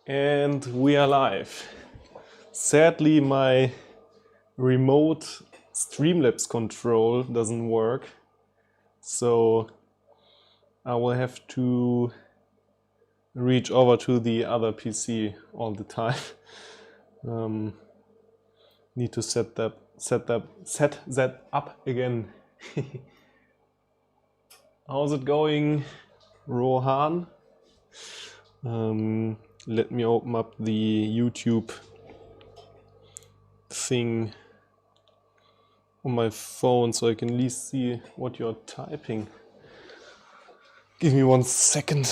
And we are live. Sadly, my remote Streamlabs control doesn't work, so I will have to reach over to the other PC all the time. Need to set that up again. How's it going, Rohan? Let me open up the YouTube thing on my phone so I can at least see what you're typing. Give me 1 second.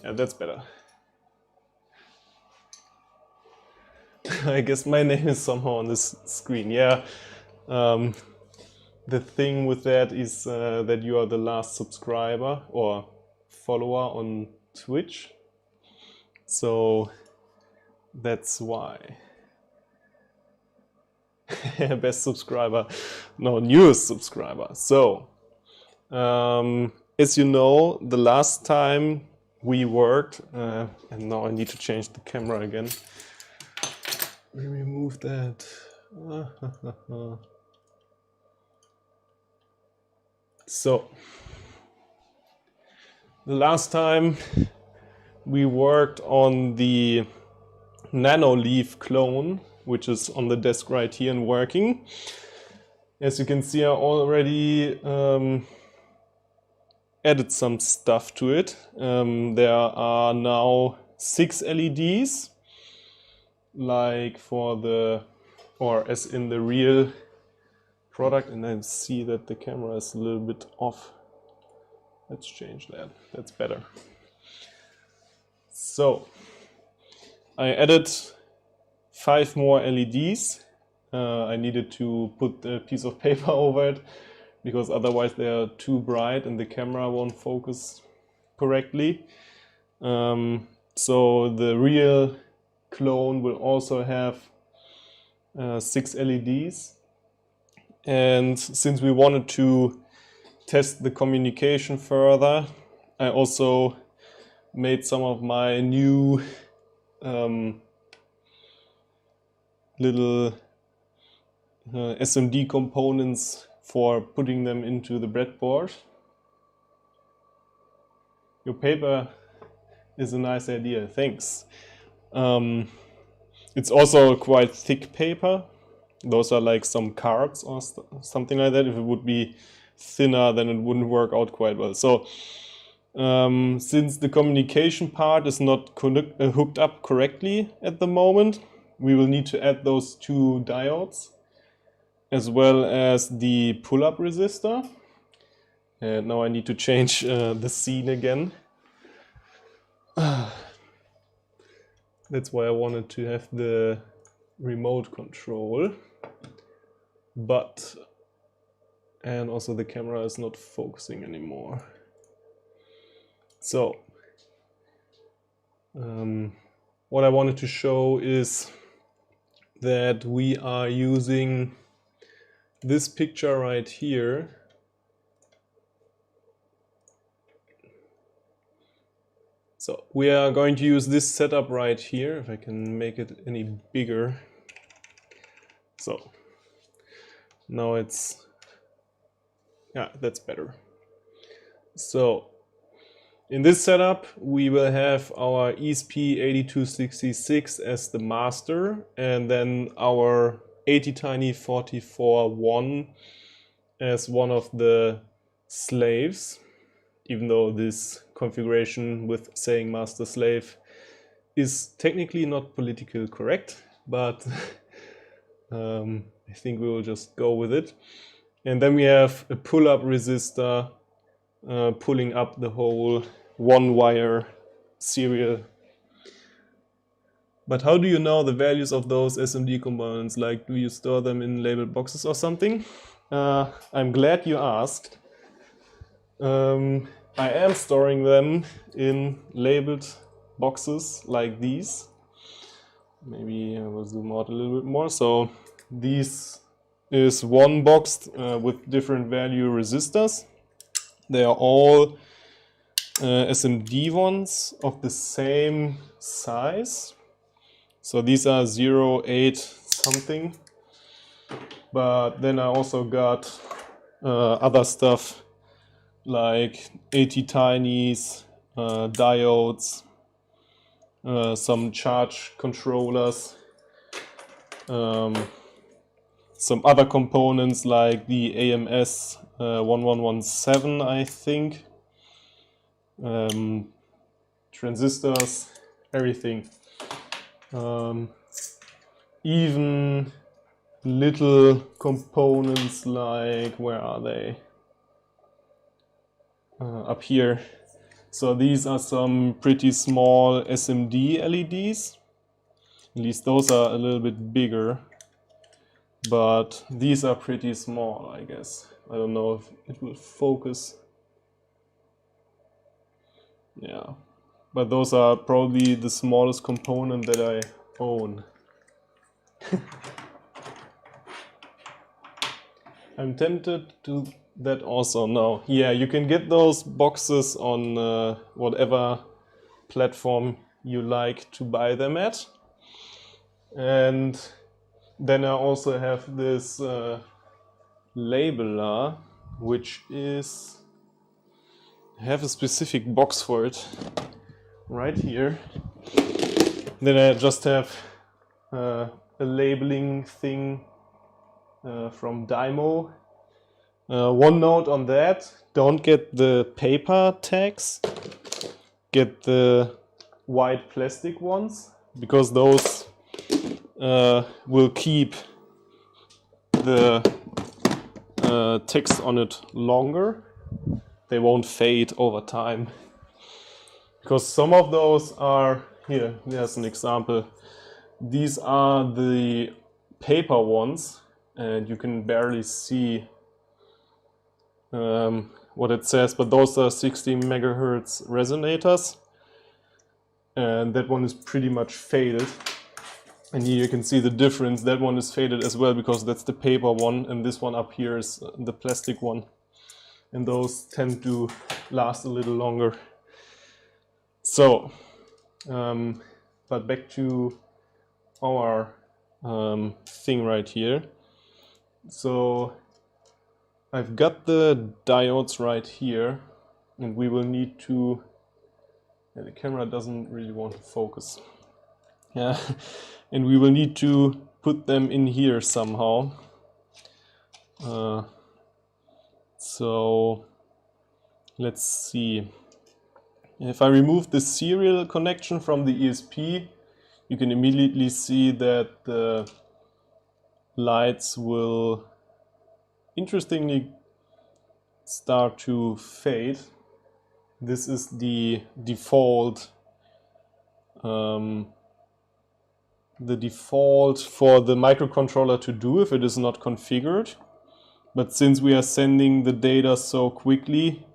Yeah, that's better. I guess my name is somehow on this screen. Yeah, the thing with that is that you are the last subscriber or follower on Twitch. So that's why. Best subscriber, no, newest subscriber. So, as you know, the last time we worked, and now I need to change the camera again. Let me remove that. So, the last time we worked on the Nanoleaf clone, which is on the desk right here and working. As you can see, I already added some stuff to it. There are now 6 LEDs, like for the, or as in the real product, and I see that the camera is a little bit off. Let's change that, that's better. So, I added 5 more LEDs. I needed to put a piece of paper over it because otherwise they are too bright and the camera won't focus correctly. So the real clone will also have 6 LEDs. And since we wanted to test the communication further, I also made some of my new little SMD components for putting them into the breadboard. Your paper is a nice idea, thanks. It's also quite thick paper. Those are like some cards or something like that. If it would be thinner, then it wouldn't work out quite well. So since the communication part is not hooked up correctly at the moment, we will need to add those 2 diodes as well as the pull-up resistor. And now I need to change the scene again. That's why I wanted to have the remote control. And also the camera is not focusing anymore. So, what I wanted to show is that we are using this picture right here. So we are going to use this setup right here, if I can make it any bigger. So now it's, yeah, that's better. So in this setup, we will have our ESP8266 as the master, and then our ATtiny441 as one of the slaves, even though this configuration with saying master slave is technically not politically correct, but I think we will just go with it. And then we have a pull-up resistor pulling up the whole 1-wire serial. But how do you know the values of those SMD components? Like, do you store them in labeled boxes or something? I'm glad you asked. I am storing them in labeled boxes like these. Maybe I will zoom out a little bit more. So This is one box with different value resistors. They are all SMD ones of the same size. So these are 0, 8 something. But then I also got other stuff like ATtinies, diodes, some charge controllers, some other components like the AMS 1117, I think, transistors, everything. Even little components like, where are they? Up here. So these are some pretty small SMD LEDs. At least those are a little bit bigger. But these are pretty small, I guess. I don't know if it will focus. Yeah. But those are probably the smallest component that I own. I'm tempted to that also now. Yeah, you can get those boxes on whatever platform you like to buy them at. And then I also have this labeler, which is, I have a specific box for it right here. Then I just have a labeling thing from Dymo. One note on that, don't get the paper tags, get the white plastic ones, because those will keep the text on it longer. They won't fade over time. Because some of those are, here, there's an example. These are the paper ones, and you can barely see what it says, but those are 60 megahertz resonators. And that one is pretty much faded. And here you can see the difference. That one is faded as well because that's the paper one, and this one up here is the plastic one. And those tend to last a little longer. So, but back to our thing right here. So I've got the diodes right here, and we will need to, the camera doesn't really want to focus. Yeah, and we will need to put them in here somehow. So let's see. If I remove the serial connection from the ESP, you can immediately see that the lights will interestingly start to fade. This is the default for the microcontroller to do if it is not configured. But since we are sending the data so quickly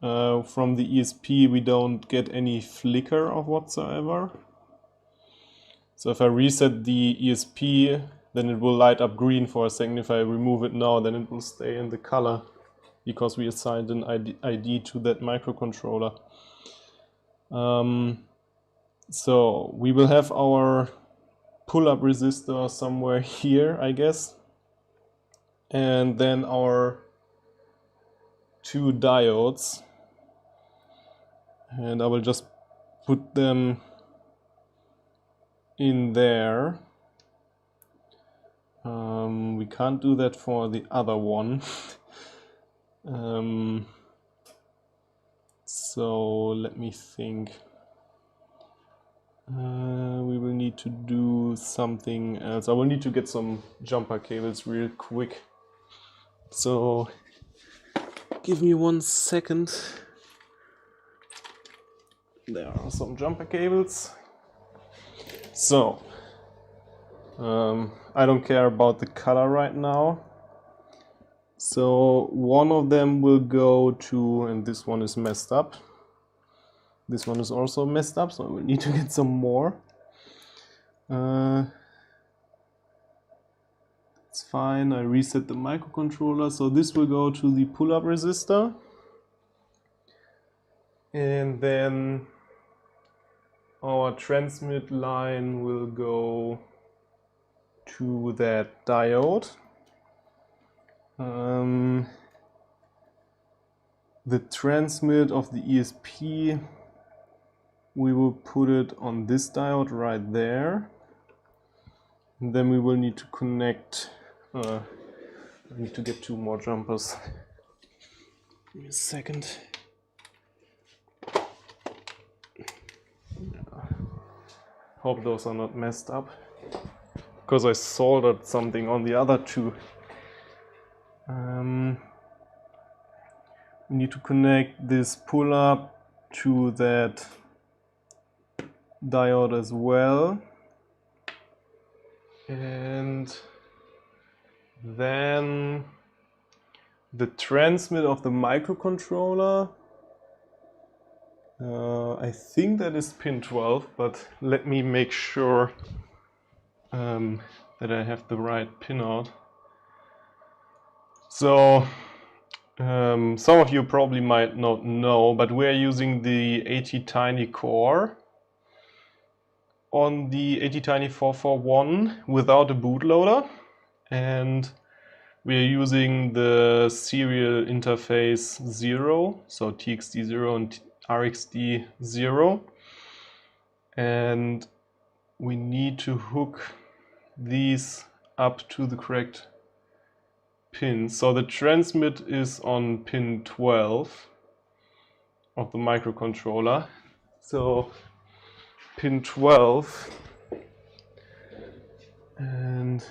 from the ESP, we don't get any flicker of whatsoever. So if I reset the ESP, then it will light up green for a second. If I remove it now, then it will stay in the color because we assigned an ID to that microcontroller. So we will have our pull-up resistor somewhere here, I guess. And then our two diodes. And I will just put them in there. We can't do that for the other one. So let me think. We will need to do something else. I will need to get some jumper cables real quick. So give me 1 second. There are some jumper cables. So I don't care about the color right now. So one of them will go to, and this one is messed up. This one is also messed up, so we need to get some more. fine. I reset the microcontroller. So this will go to the pull-up resistor. And then our transmit line will go to that diode. The transmit of the ESP, we will put it on this diode right there. And then we will need to connect, I need to get 2 more jumpers. Give me a second. Hope those are not messed up, because I soldered something on the other 2. We need to connect this pull-up to that diode as well. And then the transmit of the microcontroller, I think that is pin 12, but let me make sure that I have the right pinout. So some of you probably might not know, but we're using the ATtiny4 on the ATtiny441 without a bootloader, and we are using the serial interface 0, so TXD0 and RxD0, and we need to hook these up to the correct pins. So the transmit is on pin 12 of the microcontroller. So pin 12, and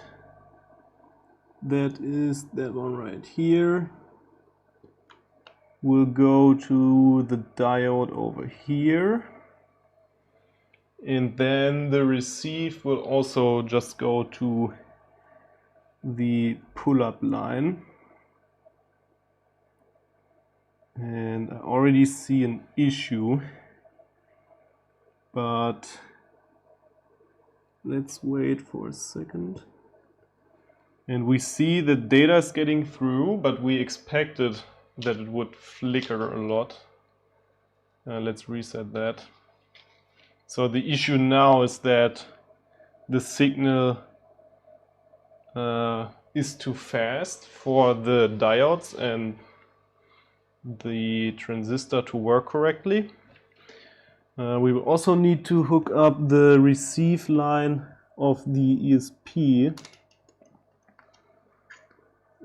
that is that one right here, will go to the diode over here, and then the receive will also just go to the pull-up line. And I already see an issue, but let's wait for a second. And we see the data is getting through, but we expected that it would flicker a lot. Let's reset that. So the issue now is that the signal is too fast for the diodes and the transistor to work correctly. We will also need to hook up the receive line of the ESP,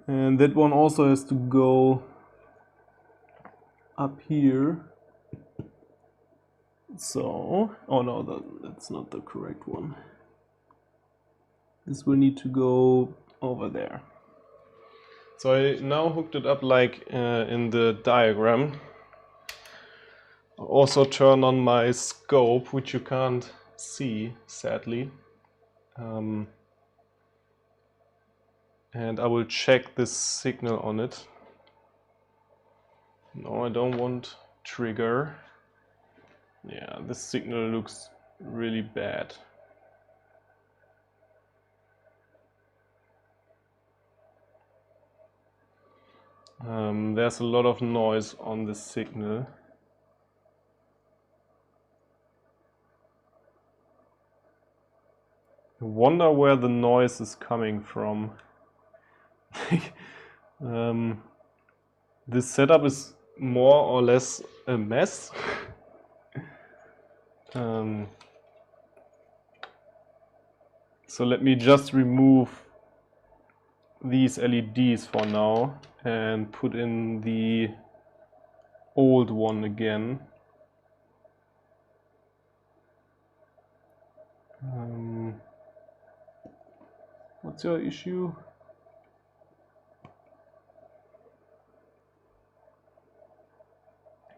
and that one also has to go up here. So, oh no, that's not the correct one. This will need to go over there. So I now hooked it up like in the diagram. I'll also turn on my scope, which you can't see, sadly. And I will check this signal on it. No, I don't want trigger. Yeah, this signal looks really bad. There's a lot of noise on this signal. I wonder where the noise is coming from. This setup is more or less a mess. So let me just remove these LEDs for now and put in the old one again. What's your issue?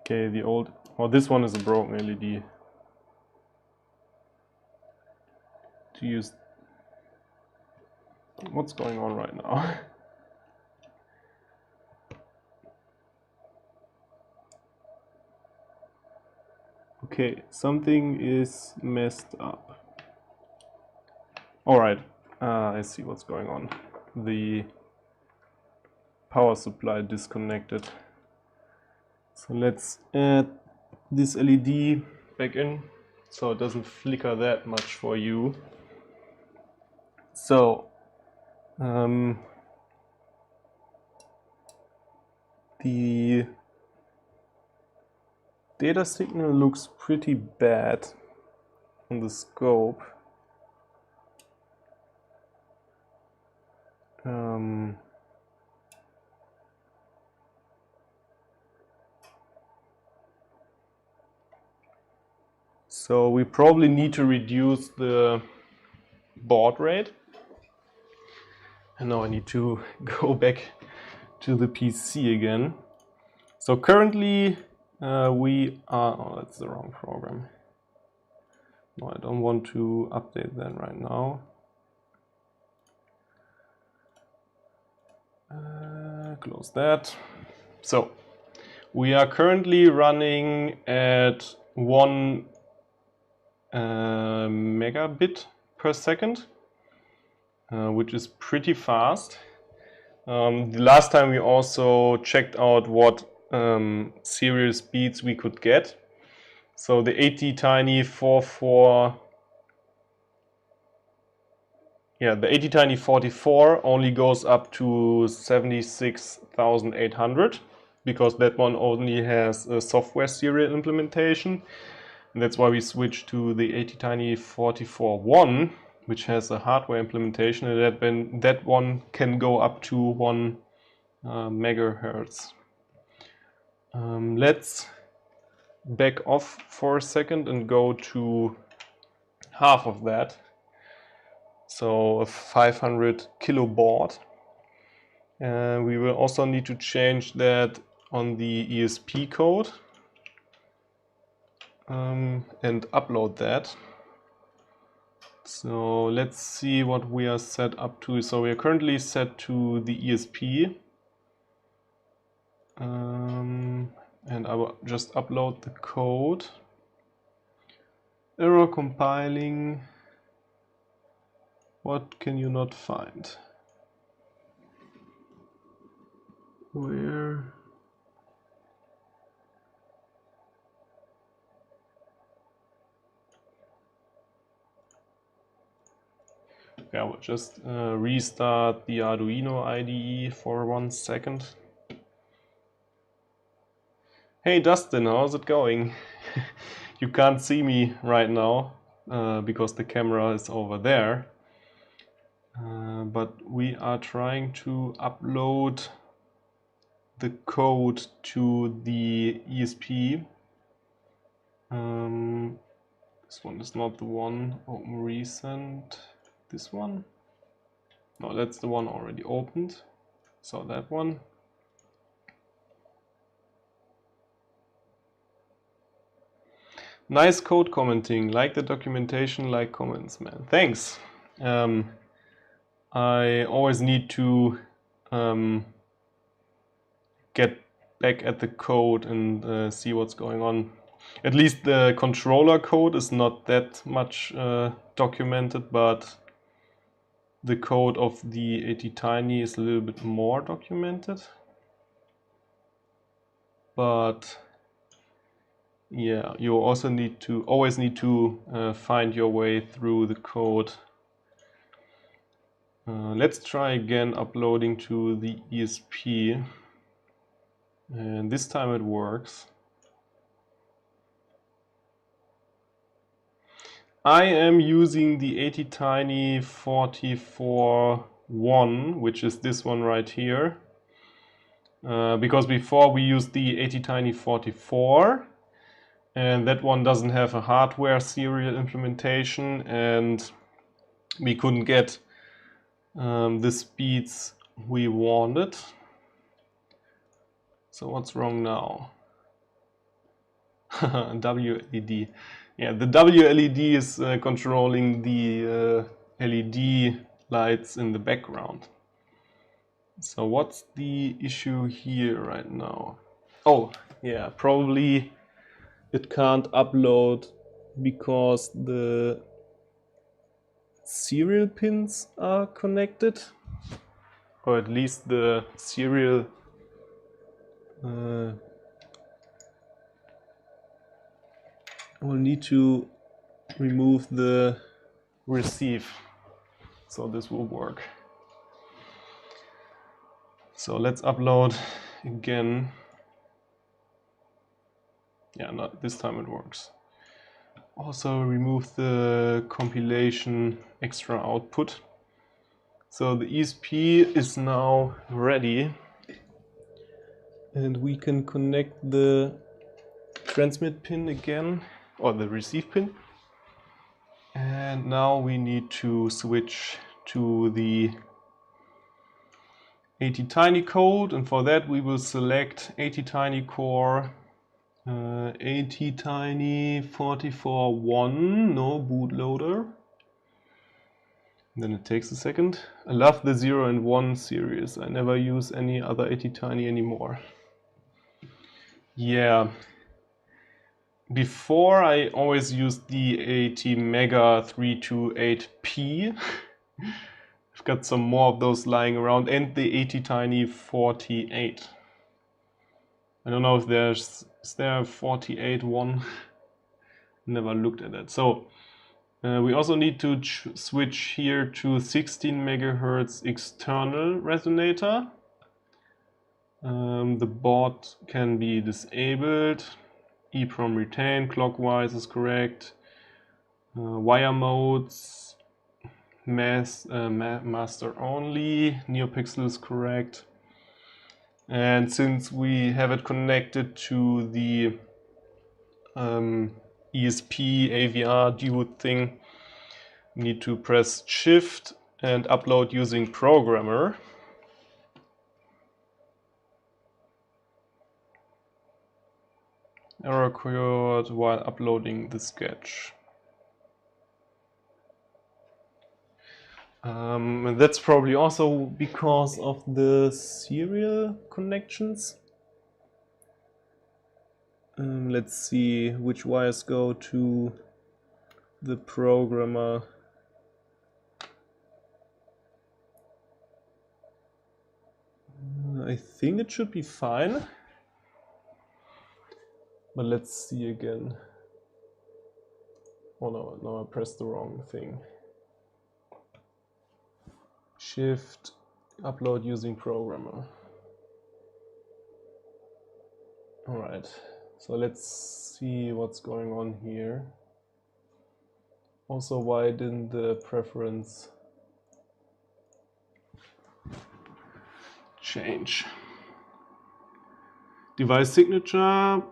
Okay, the old, oh, this one is a broken LED. To use, what's going on right now? Okay, something is messed up. All right, I see what's going on. the power supply disconnected. So let's add this LED back in so it doesn't flicker that much for you. So the data signal looks pretty bad on the scope. So we probably need to reduce the baud rate. And now I need to go back to the PC again. So currently we are, oh, that's the wrong program. No, I don't want to update that right now. Close that. So we are currently running at 1 megabit per second, which is pretty fast. The last time we also checked out what serial speeds we could get. So the ATtiny441, the ATtiny44 only goes up to 76,800 because that one only has a software serial implementation. And that's why we switched to the ATtiny441, which has a hardware implementation, and that one can go up to 1 megahertz. Let's back off for a second and go to half of that. So a 500 kilobaud. We will also need to change that on the ESP code and upload that. So let's see what we are set up to. So we are currently set to the ESP. And I will just upload the code. Error compiling. What can you not find? Where? Okay, I will just restart the Arduino IDE for 1 second. Hey Dustin, how's it going? You can't see me right now because the camera is over there. But we are trying to upload the code to the ESP. This one is not the one. Open recent. This one? No, that's the one already opened. So that one. Nice code commenting. Like the documentation, like comments, man. Thanks. I always need to get back at the code and see what's going on. At least the controller code is not that much documented, but the code of the ATtiny is a little bit more documented. But yeah, you also always need to find your way through the code. Let's try again uploading to the ESP. And this time it works. I am using the ATtiny441, which is this one right here. Because before we used the ATtiny44, and that one doesn't have a hardware serial implementation, and we couldn't get the speeds we wanted. So what's wrong now? WLED. Yeah, the WLED is controlling the LED lights in the background. So what's the issue here right now? Oh, yeah, probably it can't upload because the serial pins are connected. or at least the serial we'll need to remove the receive, so this will work. So let's upload again. Yeah, not this time it works. Also remove the compilation extra output. So the ESP is now ready, and we can connect the transmit pin again, or the receive pin. And now we need to switch to the ATtiny code, and for that we will select ATtiny441, ATtiny441, no bootloader. Then it takes a second. I love the 0 and 1 series. I never use any other ATtiny anymore. Yeah. Before I always used the ATmega328P. I've got some more of those lying around, and the ATtiny48. I don't know if is there a 48 one? Never looked at it. So we also need to switch here to 16 MHz external resonator. The board can be disabled. EEPROM retain clockwise is correct. Wire modes, master only, NeoPixel is correct. And since we have it connected to the ESP AVR dude thing, we need to press Shift and upload using Programmer. Error occurred while uploading the sketch. And that's probably also because of the serial connections. Let's see which wires go to the programmer. I think it should be fine. But let's see again. Oh no, I pressed the wrong thing. Shift, upload using programmer. Alright, so let's see what's going on here. Also, why didn't the preference change? Device signature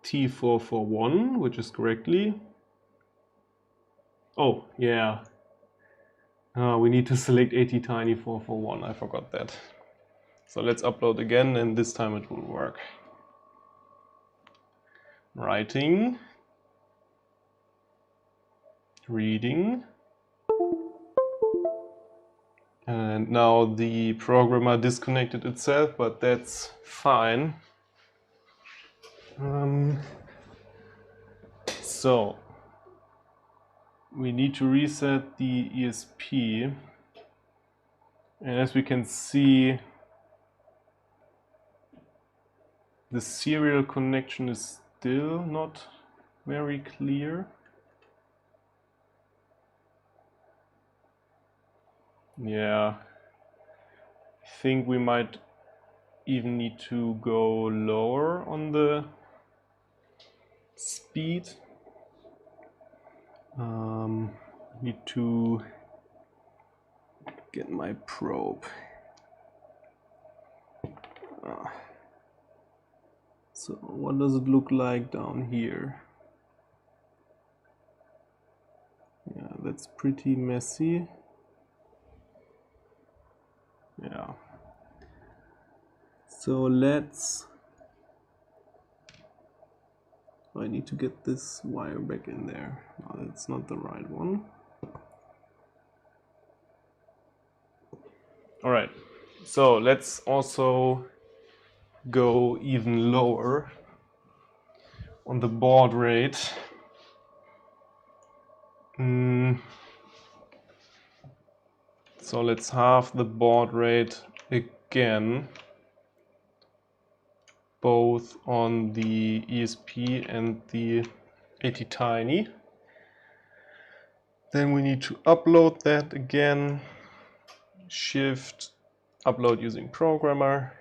T441, which is correctly. Oh, yeah. We need to select ATtiny441, I forgot that. So let's upload again, and this time it will work. Writing. Reading. And now the programmer disconnected itself, but that's fine. So we need to reset the ESP, and as we can see, the serial connection is still not very clear. Yeah, I think we might even need to go lower on the speed. Need to get my probe. So what does it look like down here? Yeah, that's pretty messy. Yeah. So I need to get this wire back in there. No, that's not the right one. Alright, so let's also go even lower on the baud rate. So let's halve the baud rate again, both on the ESP and the ATtiny. Then we need to upload that again. Shift, upload using programmer.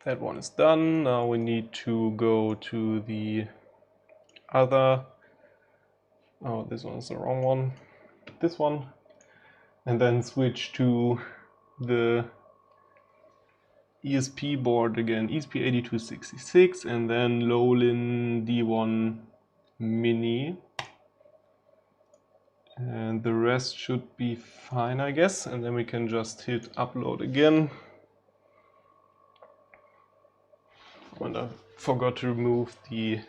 That one is done. Now we need to go to the other. Oh, this one is the wrong one. This one. And then switch to the ESP board again, ESP8266, and then Lowlin D1 Mini. And the rest should be fine, I guess. And then we can just hit upload again. And I forgot to remove the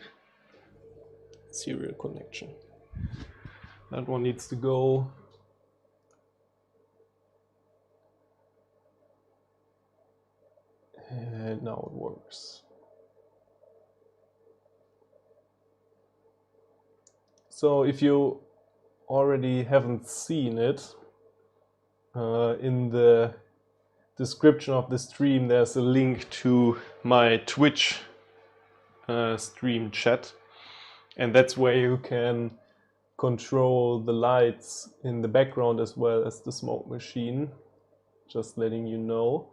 serial connection. That one needs to go. And now it works. So if you already haven't seen it, in the description of the stream there's a link to my Twitch stream chat, and that's where you can control the lights in the background as well as the smoke machine. Just letting you know.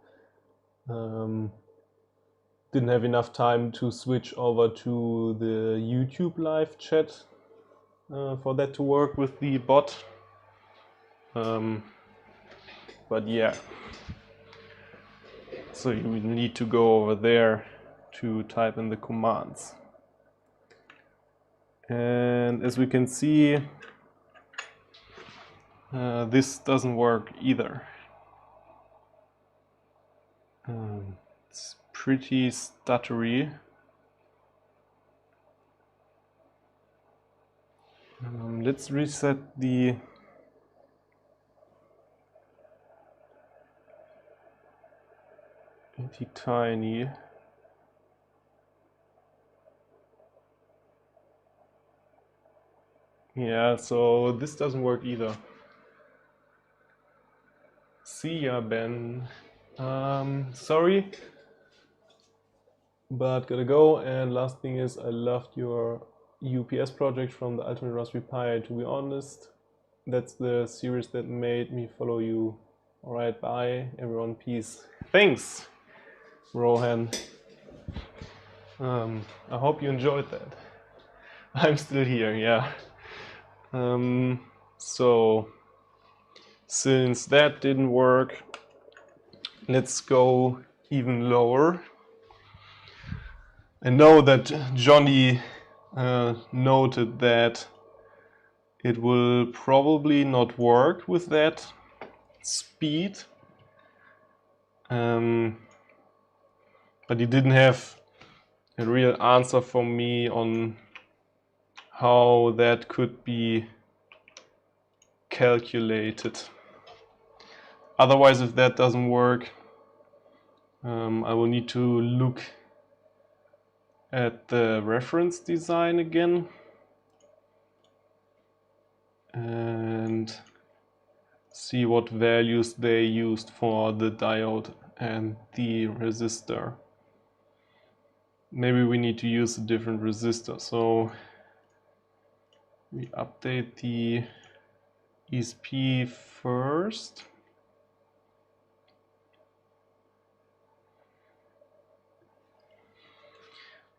Didn't have enough time to switch over to the YouTube live chat for that to work with the bot. But yeah, so you need to go over there to type in the commands. And as we can see, this doesn't work either. It's pretty stuttery. Let's reset the ATtiny. Yeah, so this doesn't work either. See ya, Ben. Sorry, but gotta go. And last thing is, I loved your UPS project from the Ultimate Raspberry Pi. To be honest, that's the series that made me follow you. Alright, bye everyone, peace. Thanks, Rohan. I hope you enjoyed that. I'm still here, yeah. So since that didn't work, let's go even lower. I know that Johnny noted that it will probably not work with that speed, but he didn't have a real answer for me on how that could be calculated. Otherwise, if that doesn't work, I will need to look at the reference design again and see what values they used for the diode and the resistor. Maybe we need to use a different resistor, so we update the ESP first.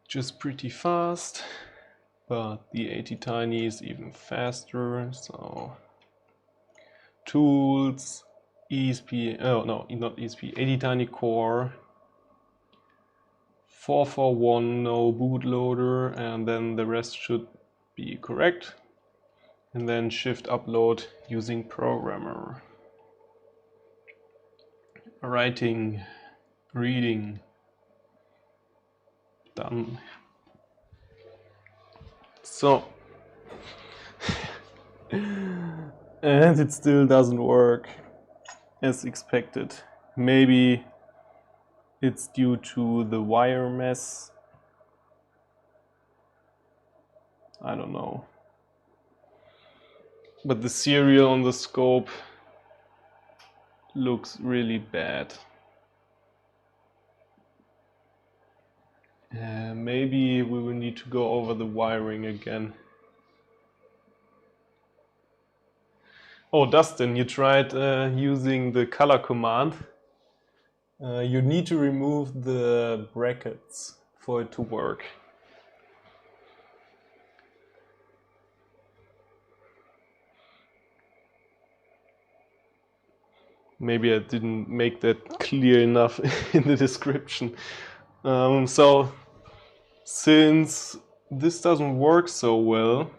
Just pretty fast, but the ATtiny is even faster. So tools, ESP, oh no, not ESP, ATtiny core 441, no bootloader, and then the rest should be correct. And then shift upload using programmer. Writing, reading, done. So, and it still doesn't work as expected. Maybe it's due to the wire mess. I don't know. But the serial on the scope looks really bad. Maybe we will need to go over the wiring again. Oh, Dustin, you tried using the color command. You need to remove the brackets for it to work. Maybe I didn't make that clear enough in the description. So, since this doesn't work so well,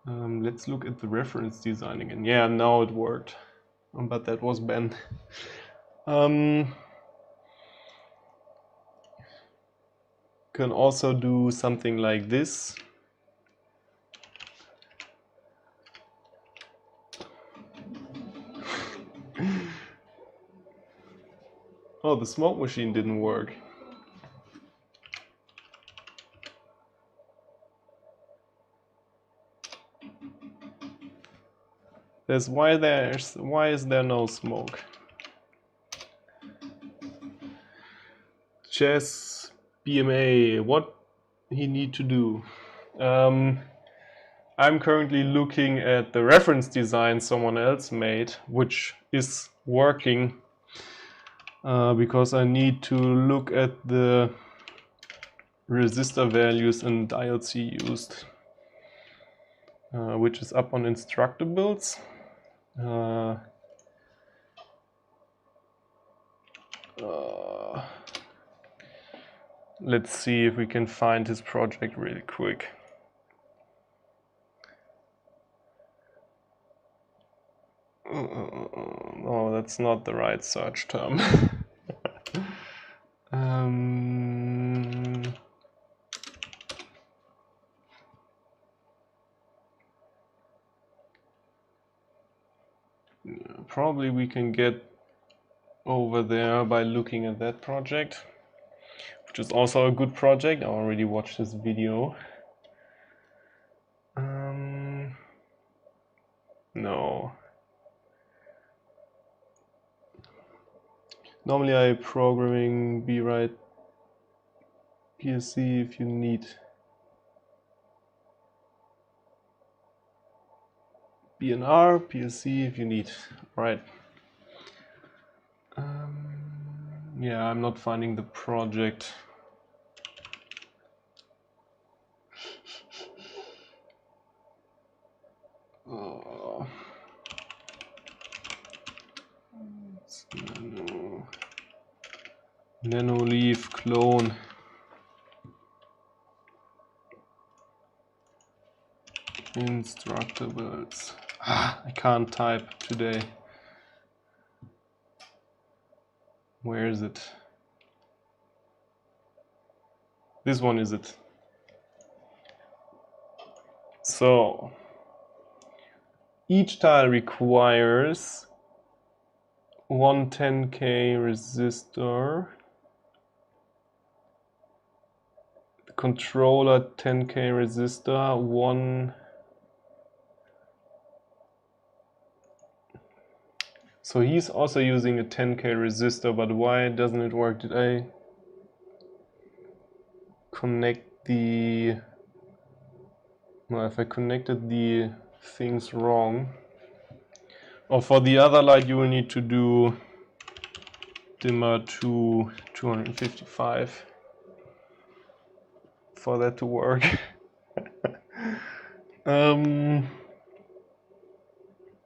let's look at the reference design again. Yeah, now it worked, but that was Ben. Can also do something like this. Oh, the smoke machine didn't work. Why is there no smoke? Chess BMA, what he need to do? I'm currently looking at the reference design someone else made, which is working because I need to look at the resistor values and diodes he used, which is up on Instructables. Let's see if we can find his project really quick. Oh, that's not the right search term. Probably we can get over there by looking at that project, which is also a good project. I already watched this video. No. Normally I programming B-Write PSC if you need. BNR PSC if you need. Right. Yeah, I'm not finding the project. Oh. Nanoleaf clone. Instructables. I can't type today. Where is it? This one is it. So each tile requires one 10K resistor, the controller 10K resistor, one. So he's also using a 10K resistor, but why doesn't it work? Did I connect the... No, if I connected the things wrong. Or for the other light you will need to do dimmer to 255 for that to work.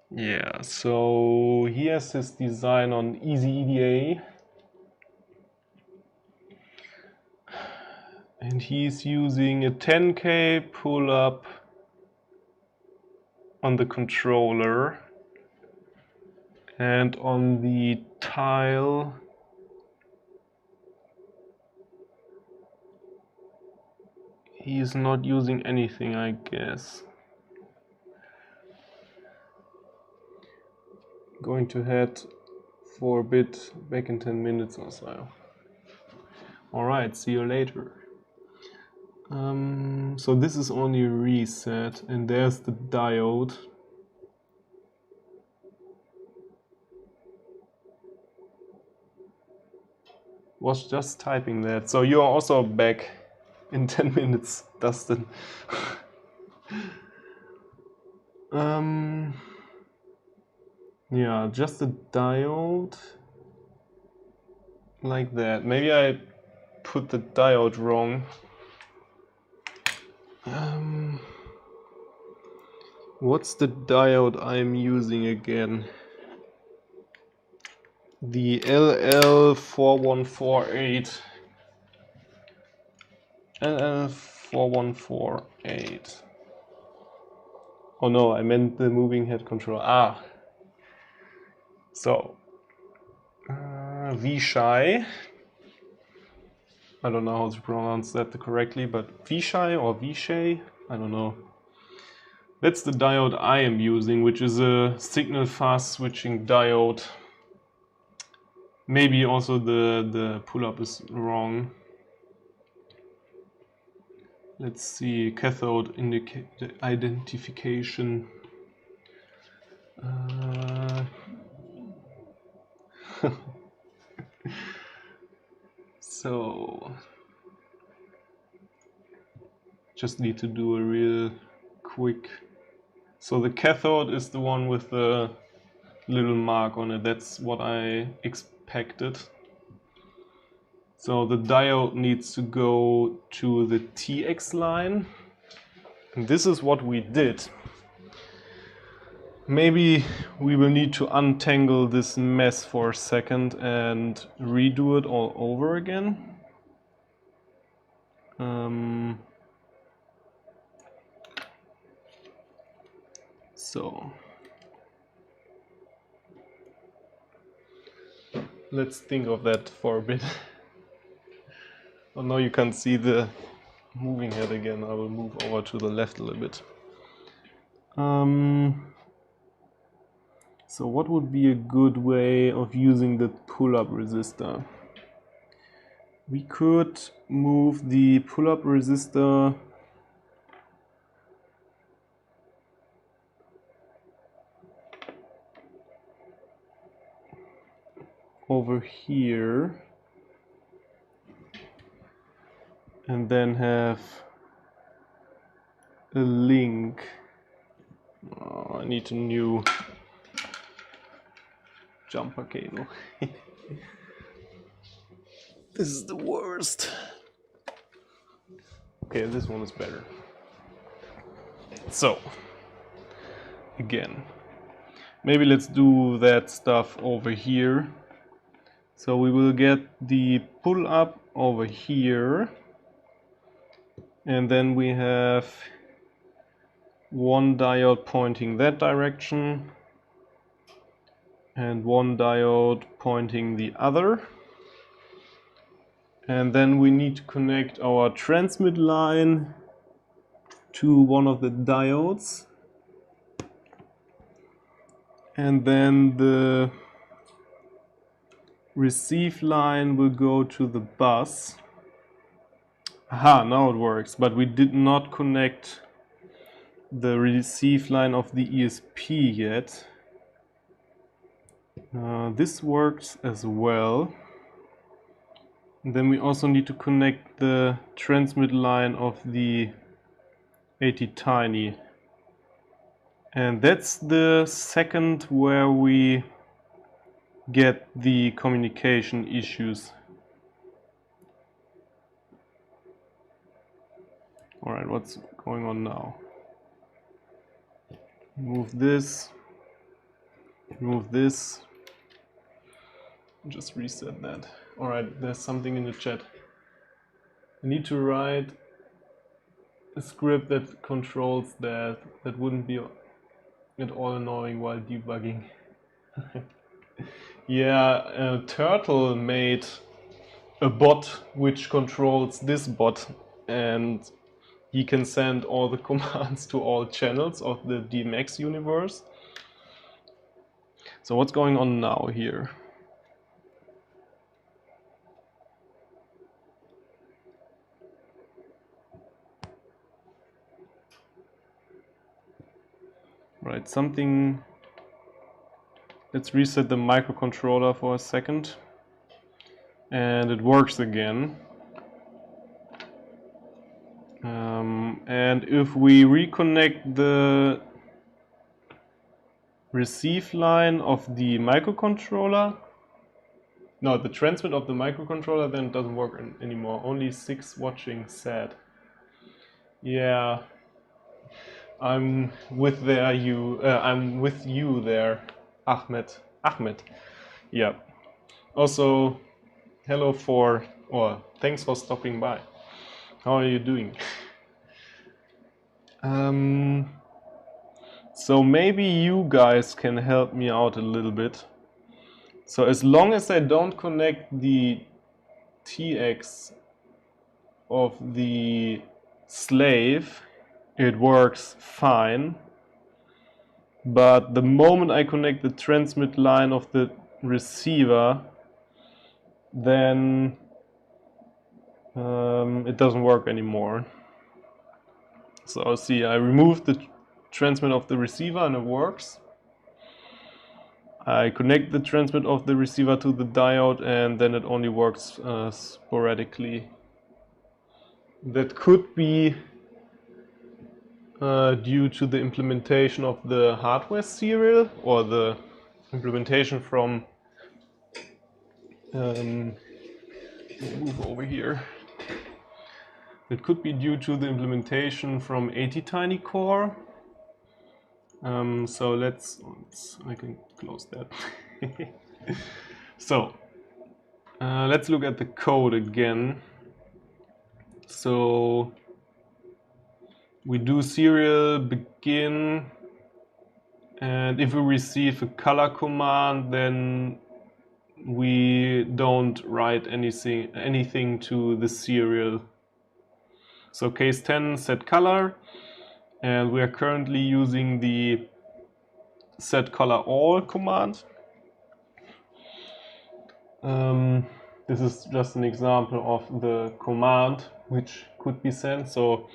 Yeah, so he has his design on Easy EDA. And he's using a 10K pull-up on the controller. And on the tile, he's not using anything, I guess. Going to head for a bit, back in 10 minutes or so. Alright, see you later. So this is only reset, and there's the diode. Was just typing that. So you are also back in 10 minutes, Dustin. Yeah, just a diode like that. Maybe I put the diode wrong. What's the diode I'm using again? The LL4148. LL4148. Oh no, I meant the moving head control. Ah. So, V-Shy. I don't know how to pronounce that correctly, but V-Shy or V-Shay? I don't know. That's the diode I am using, which is a signal fast switching diode. Maybe also the pull-up is wrong. Let's see, cathode identification. So, just need to do a real quick. So the cathode is the one with the little mark on it. That's what I expected. So the diode needs to go to the TX line. And this is what we did. Maybe we will need to untangle this mess for a second and redo it all over again. So let's think of that for a bit. Oh, now you can see the moving head again. I will move over to the left a little bit. So what would be a good way of using the pull-up resistor? We could move the pull-up resistor over here and then have a link. Oh, I need a new jumper cable. This is the worst. Okay, this one is better. So, again, maybe let's do that stuff over here. So we will get the pull up over here, and then we have one diode pointing that direction and one diode pointing the other. And then we need to connect our transmit line to one of the diodes. And then the receive line will go to the bus. Aha, now it works, but we did not connect the receive line of the ESP yet. This works as well. And then we also need to connect the transmit line of the ATtiny. And that's the second where we get the communication issues. Alright, what's going on now? Move this, remove this, just reset that. Alright, there's something in the chat. I need to write a script that controls that. That wouldn't be at all annoying while debugging. Yeah, Turtle made a bot which controls this bot, and he can send all the commands to all channels of the DMX universe. So what's going on now here? Right, something. Let's reset the microcontroller for a second. And it works again. And if we reconnect the receive line of the microcontroller, no, the transmit of the microcontroller, then it doesn't work anymore. Only 6 watching, sad. Yeah, I'm with you there, Ahmed. Yeah. Also, hello or thanks for stopping by. How are you doing? So maybe you guys can help me out a little bit. So as long as I don't connect the TX of the slave, it works fine. But the moment I connect the transmit line of the receiver, then it doesn't work anymore. So see, I removed the transmit of the receiver and it works. I connect the transmit of the receiver to the diode and then it only works sporadically. That could be due to the implementation of the hardware serial or the implementation from move over here. It could be due to the implementation from ATtiny4. So I can close that. So let's look at the code again. So we do serial begin, and if we receive a color command, then we don't write anything to the serial. So case 10 set color, and we are currently using the set color all command. This is just an example of the command which could be sent. So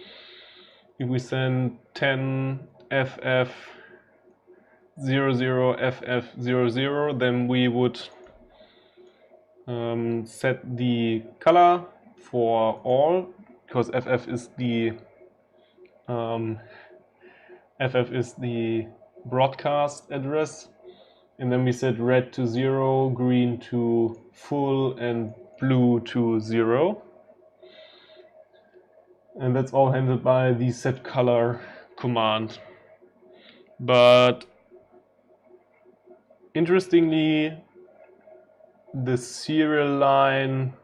if we send 10FF00FF00, then we would set the color for all, because FF is the broadcast address, and then we set red to 0, green to full, and blue to 0. And that's all handled by the set color command. But interestingly, the serial line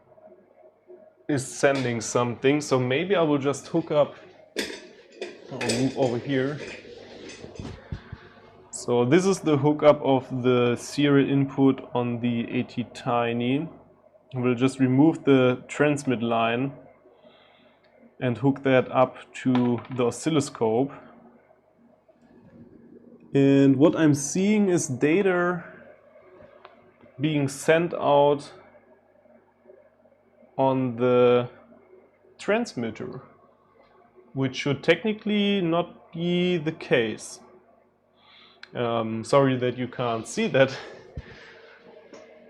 is sending something, so maybe I will just hook up. I'll move over here. So this is the hookup of the serial input on the ATtiny. We'll just remove the transmit line and hook that up to the oscilloscope. And what I'm seeing is data being sent out on the transmitter, which should technically not be the case. Sorry that you can't see that,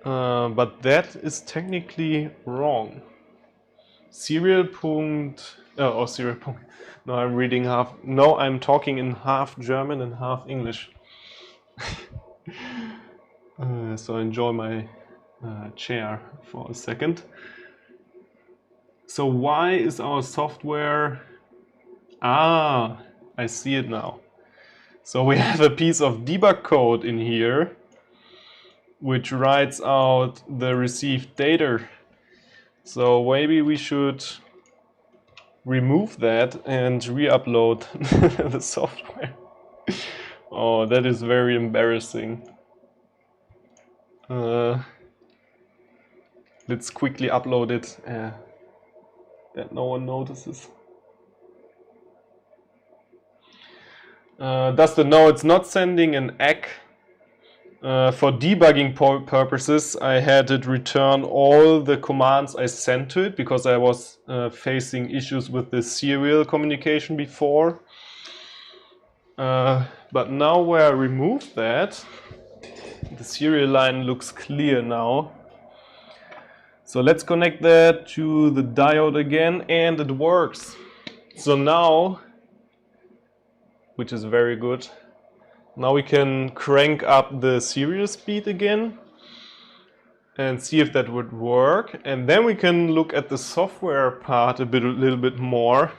but that is technically wrong. Serial punct, serial punct. No, I'm reading half. No, I'm talking in half German and half English. So enjoy my chair for a second. So why is our software? Ah, I see it now. So we have a piece of debug code in here which writes out the received data. So maybe we should remove that and re-upload the software. Oh, that is very embarrassing. Let's quickly upload it that no one notices. Dustin, no, it's not sending an ACK. For debugging purposes, I had it return all the commands I sent to it because I was facing issues with the serial communication before. But now where I removed that, the serial line looks clear now. So let's connect that to the diode again, and it works. So now, which is very good, now we can crank up the serial speed again and see if that would work. And then we can look at the software part a little bit more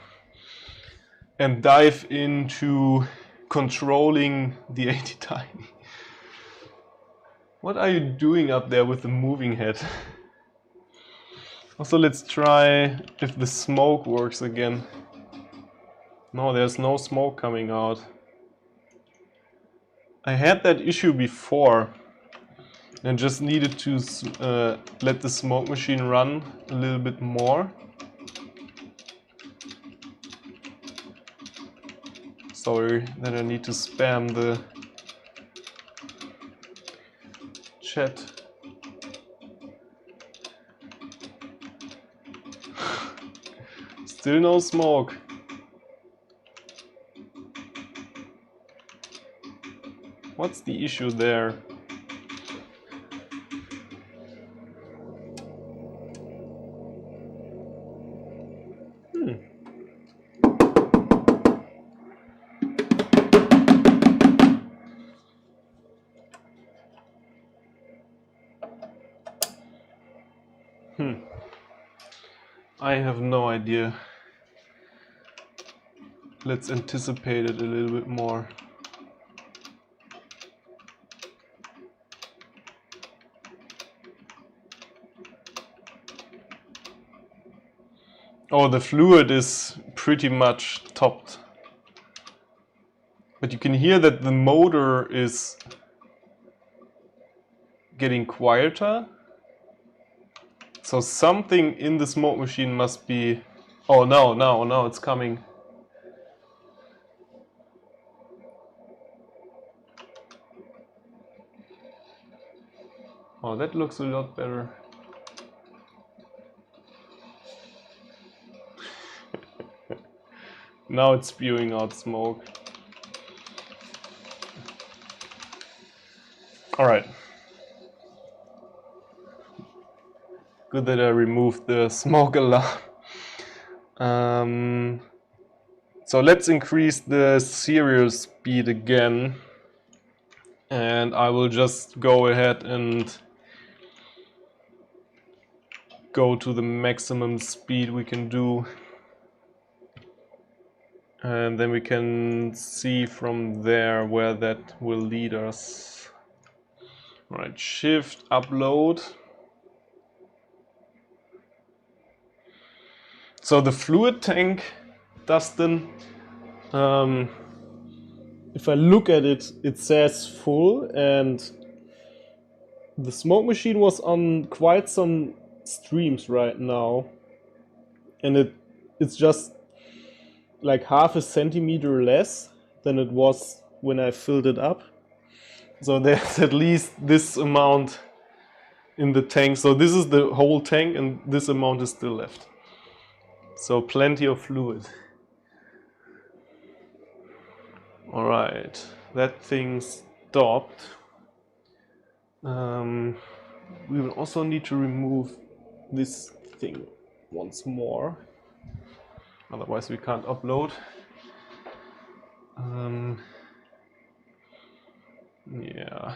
and dive into controlling the ATtiny. What are you doing up there with the moving head? Also, let's try if the smoke works again. No, there's no smoke coming out. I had that issue before and just needed to let the smoke machine run a little bit more. Sorry that I need to spam the chat. Still no smoke. What's the issue there? I have no idea. Let's anticipate it a little bit more. Oh, the fluid is pretty much topped. But you can hear that the motor is getting quieter. So something in the smoke machine must be... Oh, now it's coming. Oh, that looks a lot better. Now it's spewing out smoke. Alright. Good that I removed the smoke alarm. So let's increase the serial speed again. And I will just go ahead and go to the maximum speed we can do. And then we can see from there where that will lead us. Alright, shift, upload. So the fluid tank, Dustin, if I look at it, it says full, and the smoke machine was on quite some streams right now, and it's just like half a centimeter less than it was when I filled it up. So there's at least this amount in the tank. So this is the whole tank, and this amount is still left. So plenty of fluid. All right, that thing stopped. We will also need to remove this thing once more. Otherwise we can't upload. Yeah.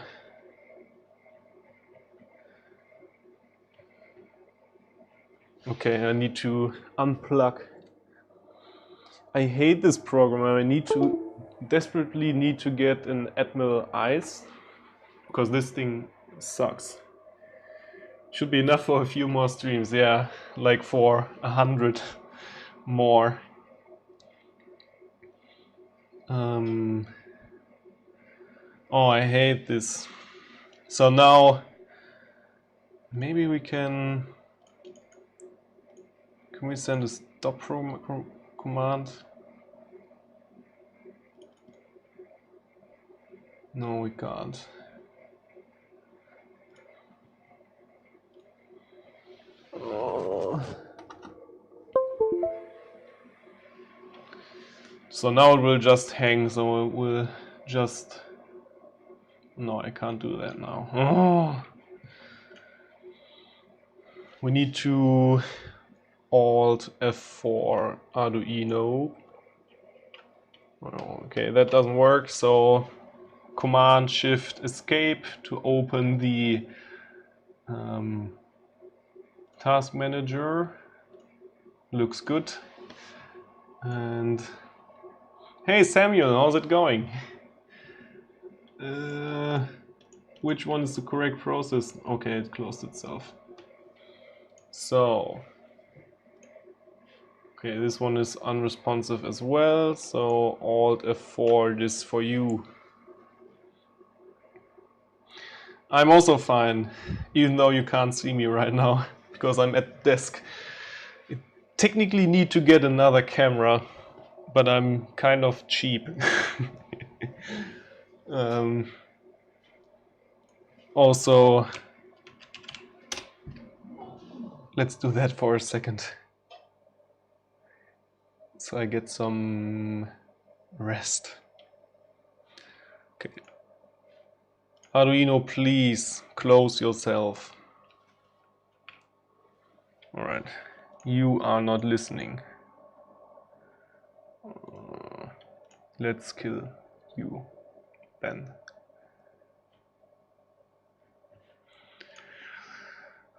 Okay, I need to unplug. I hate this program. I desperately need to get an Admiral Ice, because this thing sucks. Should be enough for a few more streams, yeah, like for 100 more. Oh, I hate this. So now maybe we can we send a stop command? No, we can't. So So now it will just hang, so it will just... No, I can't do that now. Oh. We need to Alt F4 Arduino. Oh, okay, that doesn't work, so Command Shift Escape to open the task manager. Looks good. And hey Samuel, how's it going? Which one is the correct process? Okay, it closed itself. So, okay, this one is unresponsive as well, so Alt F4 this for you. I'm also fine, even though you can't see me right now, because I'm at the desk. I technically need to get another camera, but I'm kind of cheap. Also, let's do that for a second, so I get some rest. Okay. Arduino, please close yourself. Alright, you are not listening. Let's kill you then.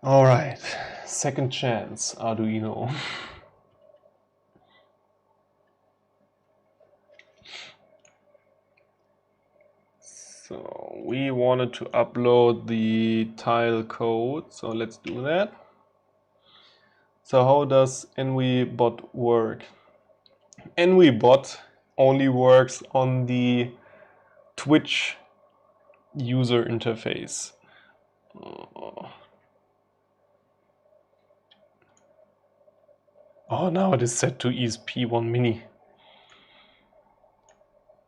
Alright, second chance, Arduino. So we wanted to upload the tile code, so let's do that. So how does NVBot work? NVBot only works on the Twitch user interface. Oh, now it is set to ESP1 mini.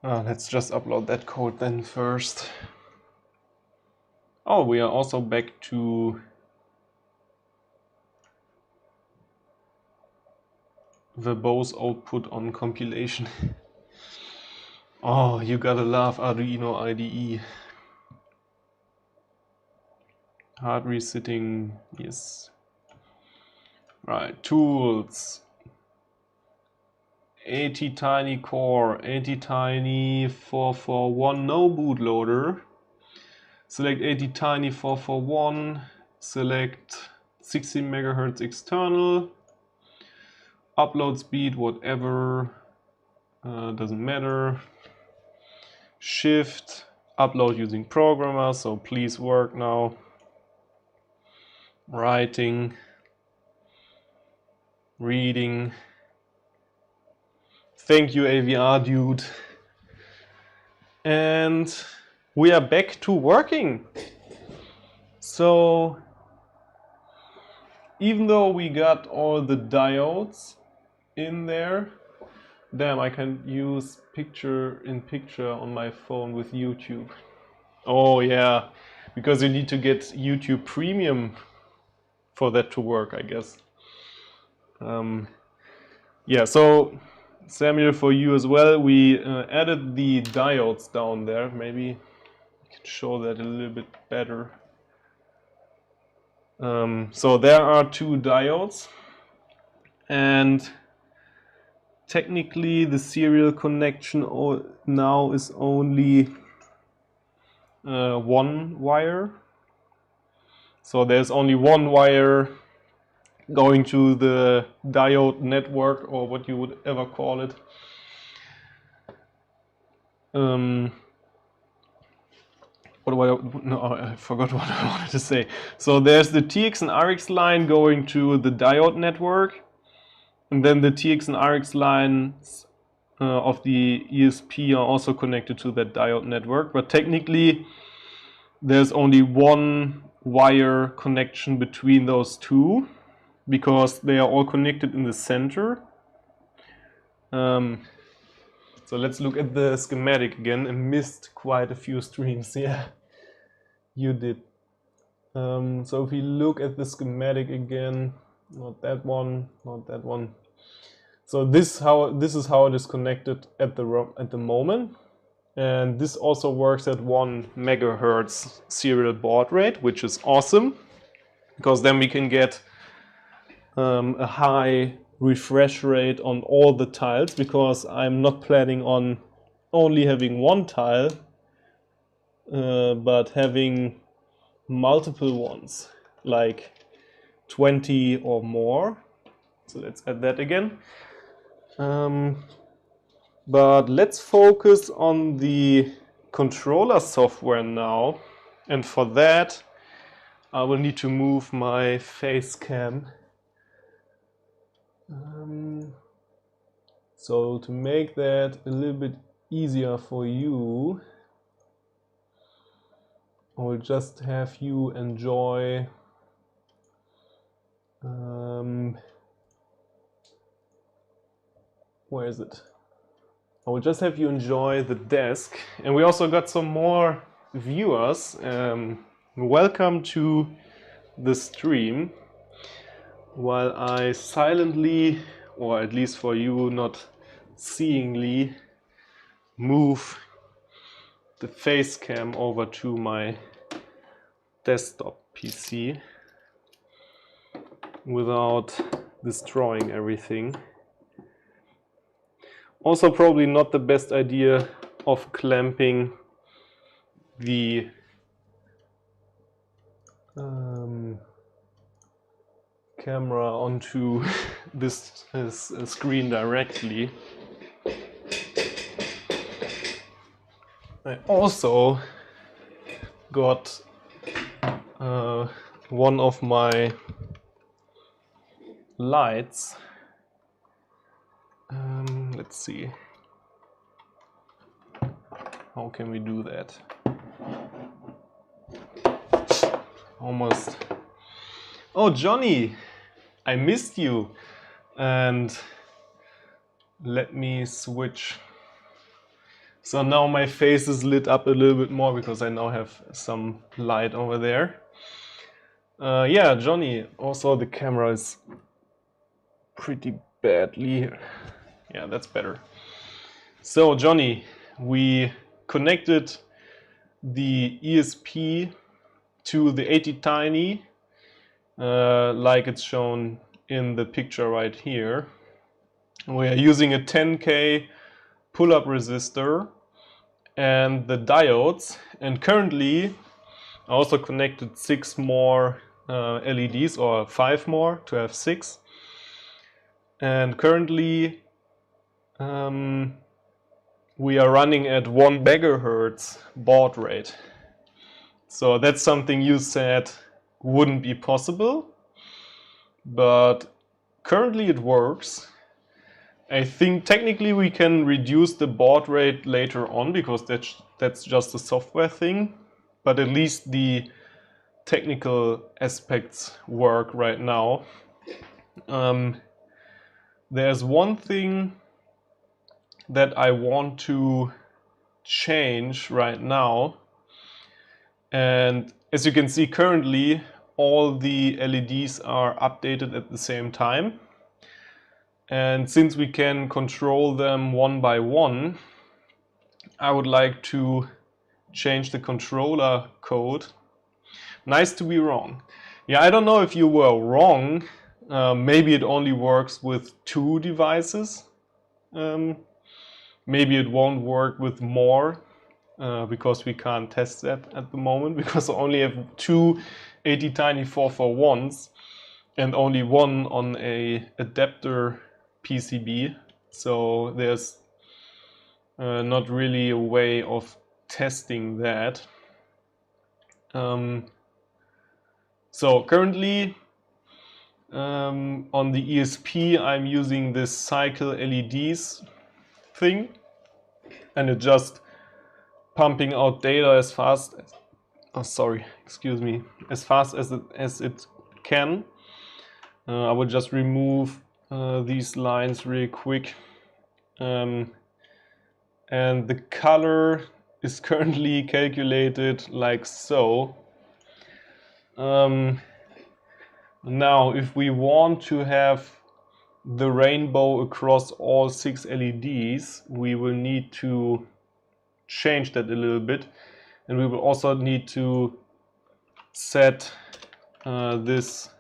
Let's just upload that code then first. Oh, we are also back to verbose output on compilation. Oh, you gotta love Arduino IDE. Hard resetting, yes. Right, tools. ATtiny4, ATtiny441, no bootloader. Select ATtiny441, select 16 MHz external, upload speed, whatever, doesn't matter. Shift, upload using programmer, so please work now. Writing, reading. Thank you, AVR dude. And we are back to working. So even though we got all the diodes in there, damn, I can use picture-in-picture on my phone with YouTube. Oh yeah, because you need to get YouTube Premium for that to work, I guess. Yeah, so Samuel, for you as well, we added the diodes down there. Maybe I can show that a little bit better. So there are two diodes, and technically the serial connection now is only one wire. So there's only one wire going to the diode network, or what you would ever call it. I forgot what I wanted to say. So there's the TX and RX line going to the diode network, and then the TX and RX lines of the ESP are also connected to that diode network. But technically, there's only one wire connection between those two, because they are all connected in the center. So let's look at the schematic again. I missed quite a few streams. Yeah, you did. So if we look at the schematic again, not that one, not that one. So this is how it is connected at the moment. And this also works at 1 megahertz serial baud rate, which is awesome, because then we can get a high refresh rate on all the tiles, because I'm not planning on only having 1 tile, but having multiple ones, like 20 or more. So let's add that again. But let's focus on the controller software now. And for that, I will need to move my face cam. So to make that a little bit easier for you, I will just have you enjoy where is it? I will just have you enjoy the desk. And we also got some more viewers. Welcome to the stream. While I silently, or at least for you not seeingly, move the face cam over to my desktop PC without destroying everything. Also probably not the best idea of clamping the camera onto this screen directly. I also got one of my lights. Let's see. How can we do that? Almost. Oh, Johnny, I missed you. And let me switch. So now my face is lit up a little bit more because I now have some light over there. Yeah, Johnny, also the camera is pretty badly. Yeah, that's better. So Johnny, we connected the ESP to the ATtiny, like it's shown in the picture right here. We are using a 10K pull-up resistor and the diodes, and currently I also connected 6 more LEDs, or 5 more to have 6. And currently we are running at 1 megahertz baud rate. So that's something you said wouldn't be possible, but currently it works. I think technically we can reduce the baud rate later on, because that's just a software thing, but at least the technical aspects work right now. There's one thing that I want to change right now, and as you can see currently all the LEDs are updated at the same time, and since we can control them one by one, I would like to change the controller code. Nice to be wrong. Yeah, I don't know if you were wrong. Maybe it only works with 2 devices. Maybe it won't work with more, because we can't test that at the moment, because I only have 2 ATtiny441s and only 1 on a adapter PCB. So there's not really a way of testing that. So currently on the ESP I'm using this cycle LEDs thing, and it just pumping out data as fast as, as fast as it can. I will just remove these lines really quick, and the color is currently calculated like so. Now if we want to have the rainbow across all 6 LEDs, we will need to change that a little bit, and we will also need to set this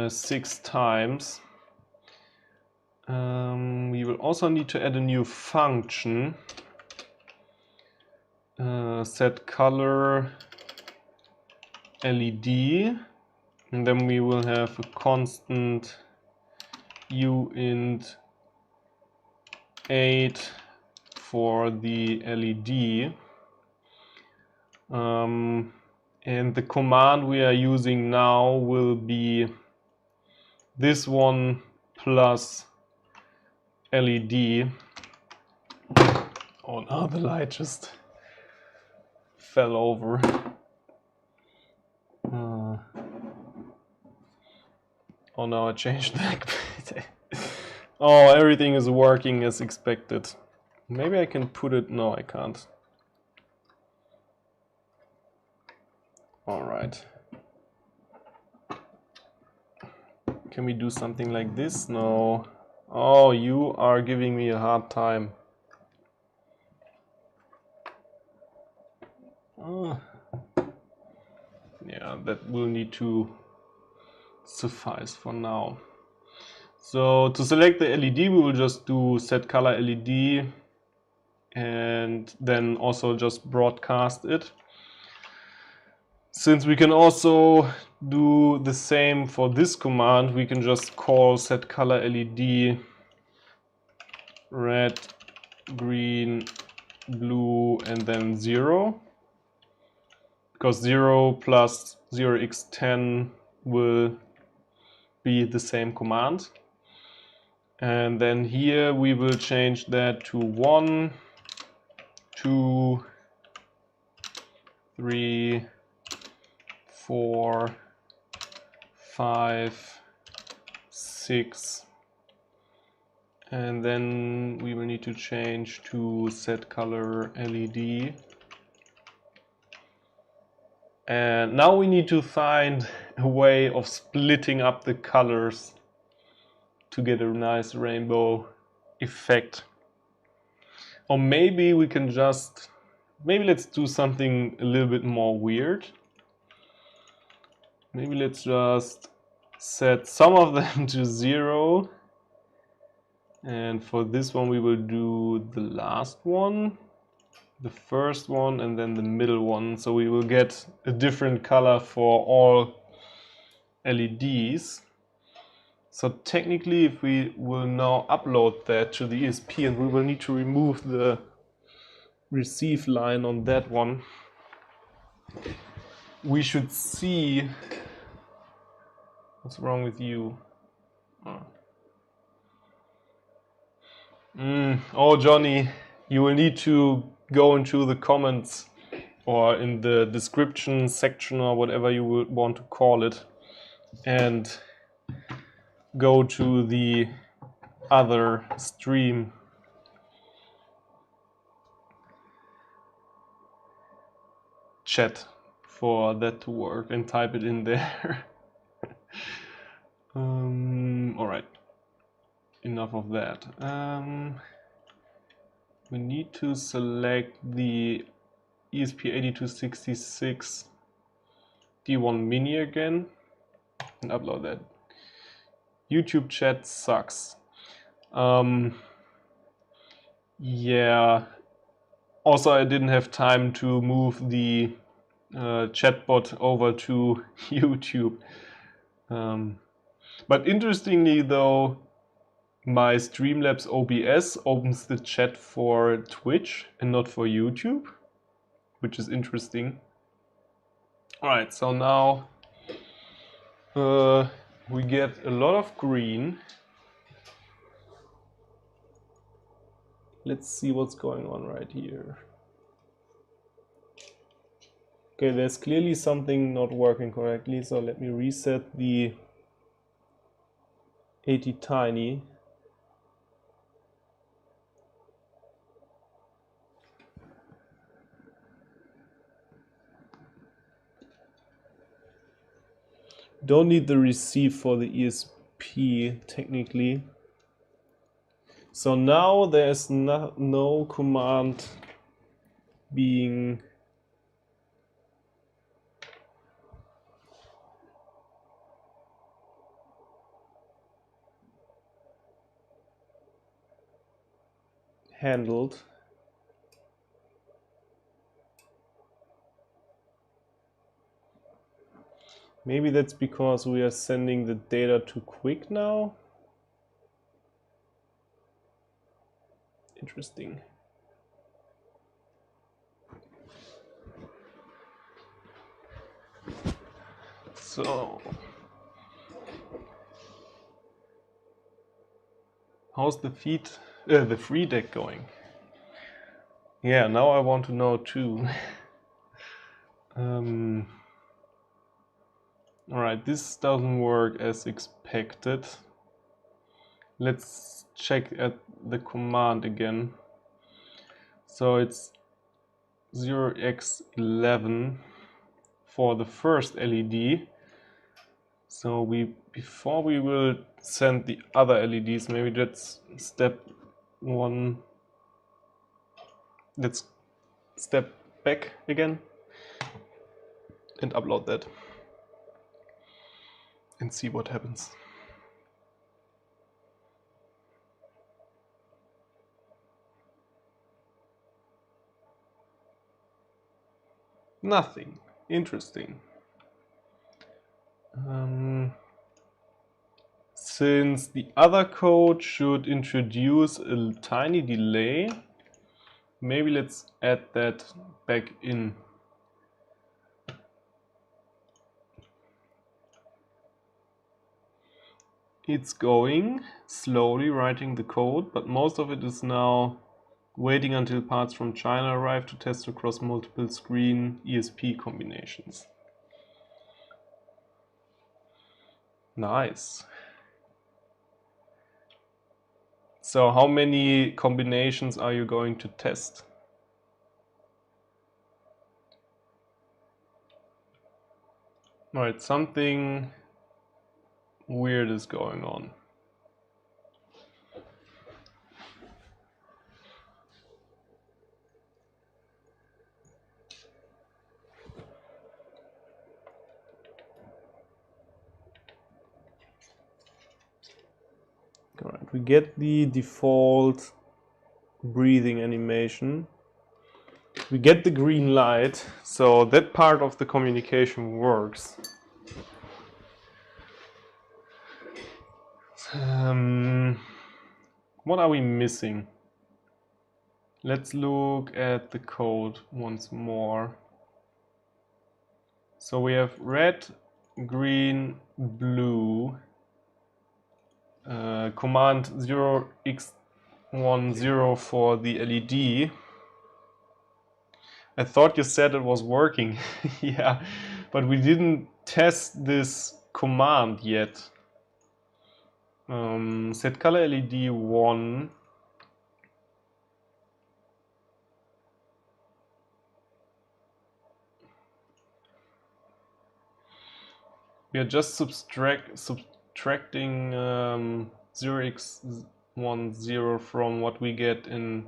6 times. We will also need to add a new function, set color LED, and then we will have a constant uint 8 for the LED. And the command we are using now will be this one plus LED. Oh no, the light just fell over. Oh no, I changed that. Oh, everything is working as expected. Maybe I can put it... No, I can't. Alright. Can we do something like this? No. Oh, you are giving me a hard time. Yeah, that will need to suffice for now. So to select the LED, we will just do set color LED and then also just broadcast it. Since we can also do the same for this command, we can just call set color LED red, green, blue, and then 0. Because 0 plus 0x10 will be the same command. And then here we will change that to 1, 2, 3, 4, 5, 6, and then we will need to change to set color LED. And now we need to find a way of splitting up the colors to get a nice rainbow effect. Or maybe we can just, maybe let's do something a little bit more weird. Maybe let's just set some of them to 0. And for this one we will do the last one, the first one, and then the middle one. So we will get a different color for all LEDs. So technically, if we will now upload that to the ESP, and we will need to remove the receive line on that one, we should see... What's wrong with you? Oh, Johnny, you will need to go into the comments or in the description section or whatever you would want to call it, and go to the other stream. Chat for that to work and type it in there. Alright, enough of that. We need to select the ESP8266 D1 Mini again and upload that. YouTube chat sucks. Yeah. Also, I didn't have time to move the chatbot over to YouTube. But interestingly though, my Streamlabs OBS opens the chat for Twitch and not for YouTube, which is interesting. Alright, so now we get a lot of green. Let's see what's going on right here. Okay, there's clearly something not working correctly, so let me reset the ATtiny. Don't need the receive for the ESP ESP technically. So now there's no command being handled. Maybe that's because we are sending the data too quick now. Interesting. So, how's the free deck going? Yeah, now I want to know too. Alright, this doesn't work as expected. Let's check at the command again. So it's 0x11 for the first LED. So before we will send the other LEDs, maybe that's step one. Let's step back again and upload that and see what happens. Nothing. Interesting. Since the other code should introduce a tiny delay, maybe let's add that back in. It's going, slowly writing the code, but most of it is now waiting until parts from China arrive to test across multiple screen ESP combinations. Nice. So how many combinations are you going to test? Alright, something weird is going on. Alright, we get the default breathing animation. We get the green light, so that part of the communication works. What are we missing? Let's look at the code once more. So we have red, green, blue, command 0x10 for the LED. I thought you said it was working. Yeah, but we didn't test this command yet. Set color LED 1. We are just subtracting 0x10 from what we get in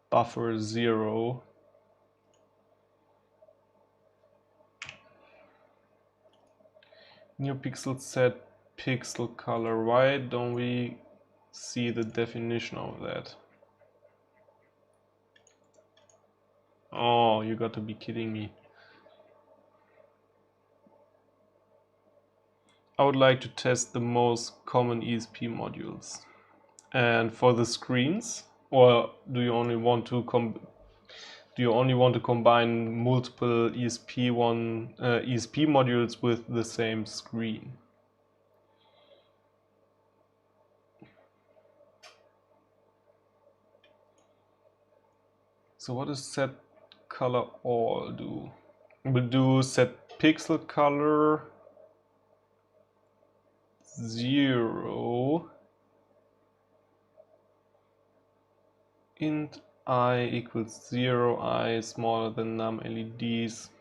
buffer 0. New pixel set pixel color. Why don't we see the definition of that? Oh, you got to be kidding me. I would like to test the most common ESP modules. And for the screens, or do you only want to combine multiple ESP modules with the same screen? So what does set color all do? We'll do set pixel color 0 int I equals 0, I smaller than num LEDs.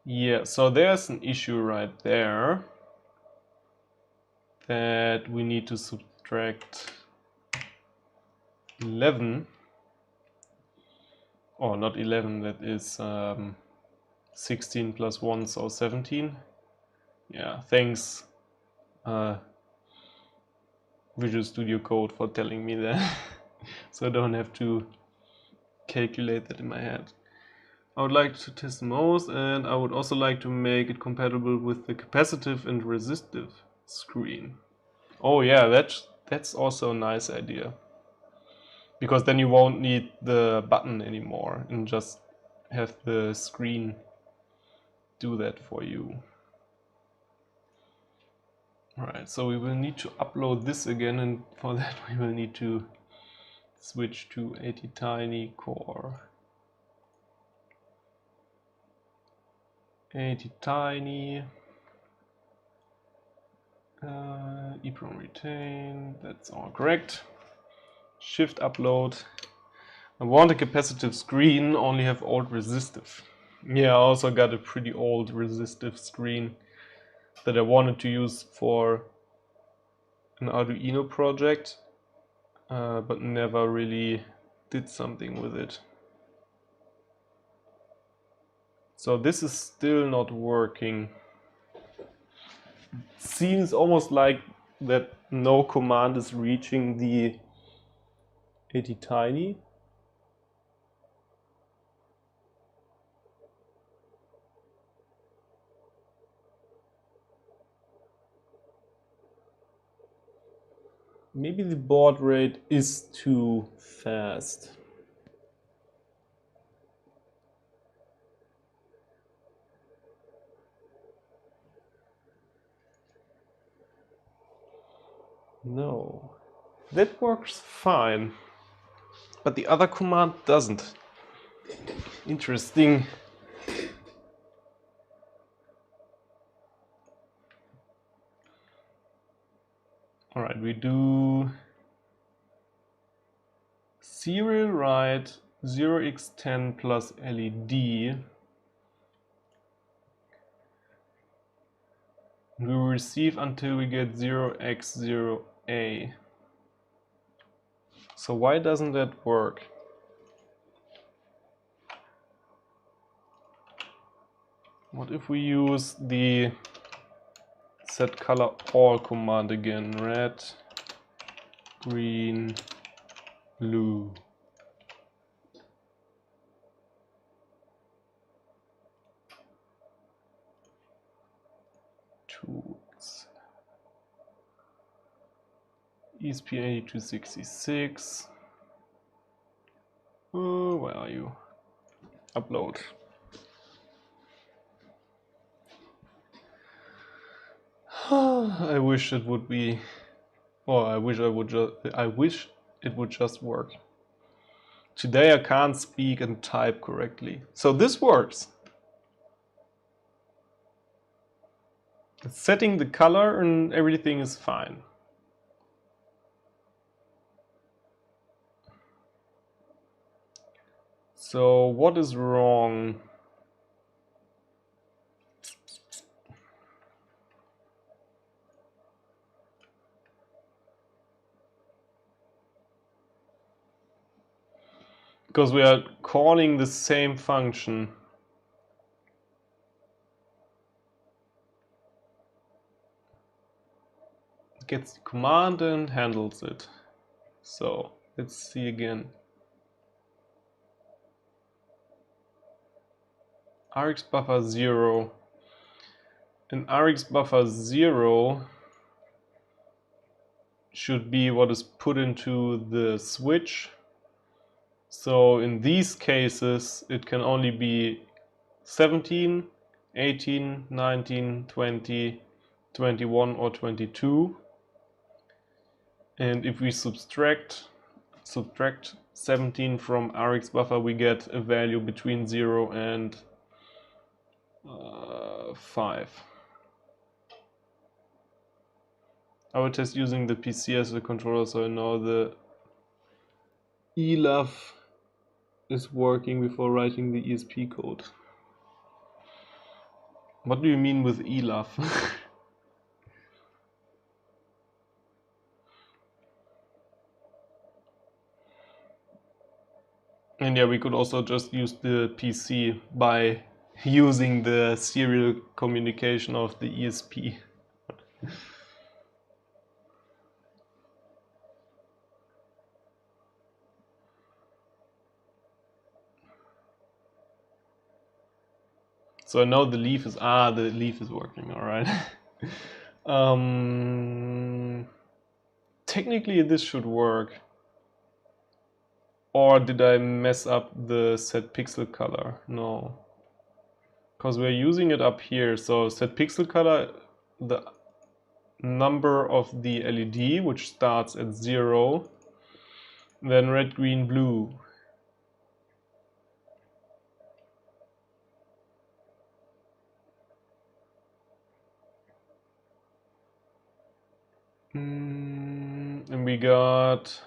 Yeah, so there's an issue right there. that we need to subtract 11, or not 11, that is 16 plus 1, so 17. Yeah, thanks Visual Studio Code for telling me that, so I don't have to calculate that in my head. I would like to test most, and I would also like to make it compatible with the capacitive and resistive screen. Oh yeah, that's also a nice idea, because then you won't need the button anymore and just have the screen do that for you. Alright, so we will need to upload this again, and for that we will need to switch to ATtiny441. ATtiny, EEPROM retain, that's all correct. Shift upload. I want a capacitive screen, only have old resistive. Yeah, I also got a pretty old resistive screen that I wanted to use for an Arduino project, but never really did something with it. So this is still not working. Seems almost like that no command is reaching the ATtiny. Maybe the baud rate is too fast. No, that works fine, but the other command doesn't. Interesting. Alright, we do serial write 0x10 plus LED. We will receive until we get 0x0A. So why doesn't that work? What if we use the set color all command again? Red, green, blue. Tools. ESP8266. Oh, where are you? Upload. I wish it would be, or I wish it would just work. Today I can't speak and type correctly. So this works. It's setting the color and everything is fine. So what is wrong? Because we are calling the same function. It gets the command and handles it. So let's see again. Rx buffer 0. And Rx buffer 0 should be what is put into the switch. So in these cases, it can only be 17, 18, 19, 20, 21 or 22. And if we subtract 17 from Rx buffer, we get a value between 0 and 5. I will test using the PC as a controller, so I know the ELAF is working before writing the ESP code. What do you mean with ELAF? And yeah, we could also just use the PC by using the serial communication of the ESP. So I know the leaf is, the leaf is working, all right. Technically this should work. Or did I mess up the set pixel color? No. Because we're using it up here. So set pixel color, the number of the LED, which starts at 0, then red, green, blue. And we got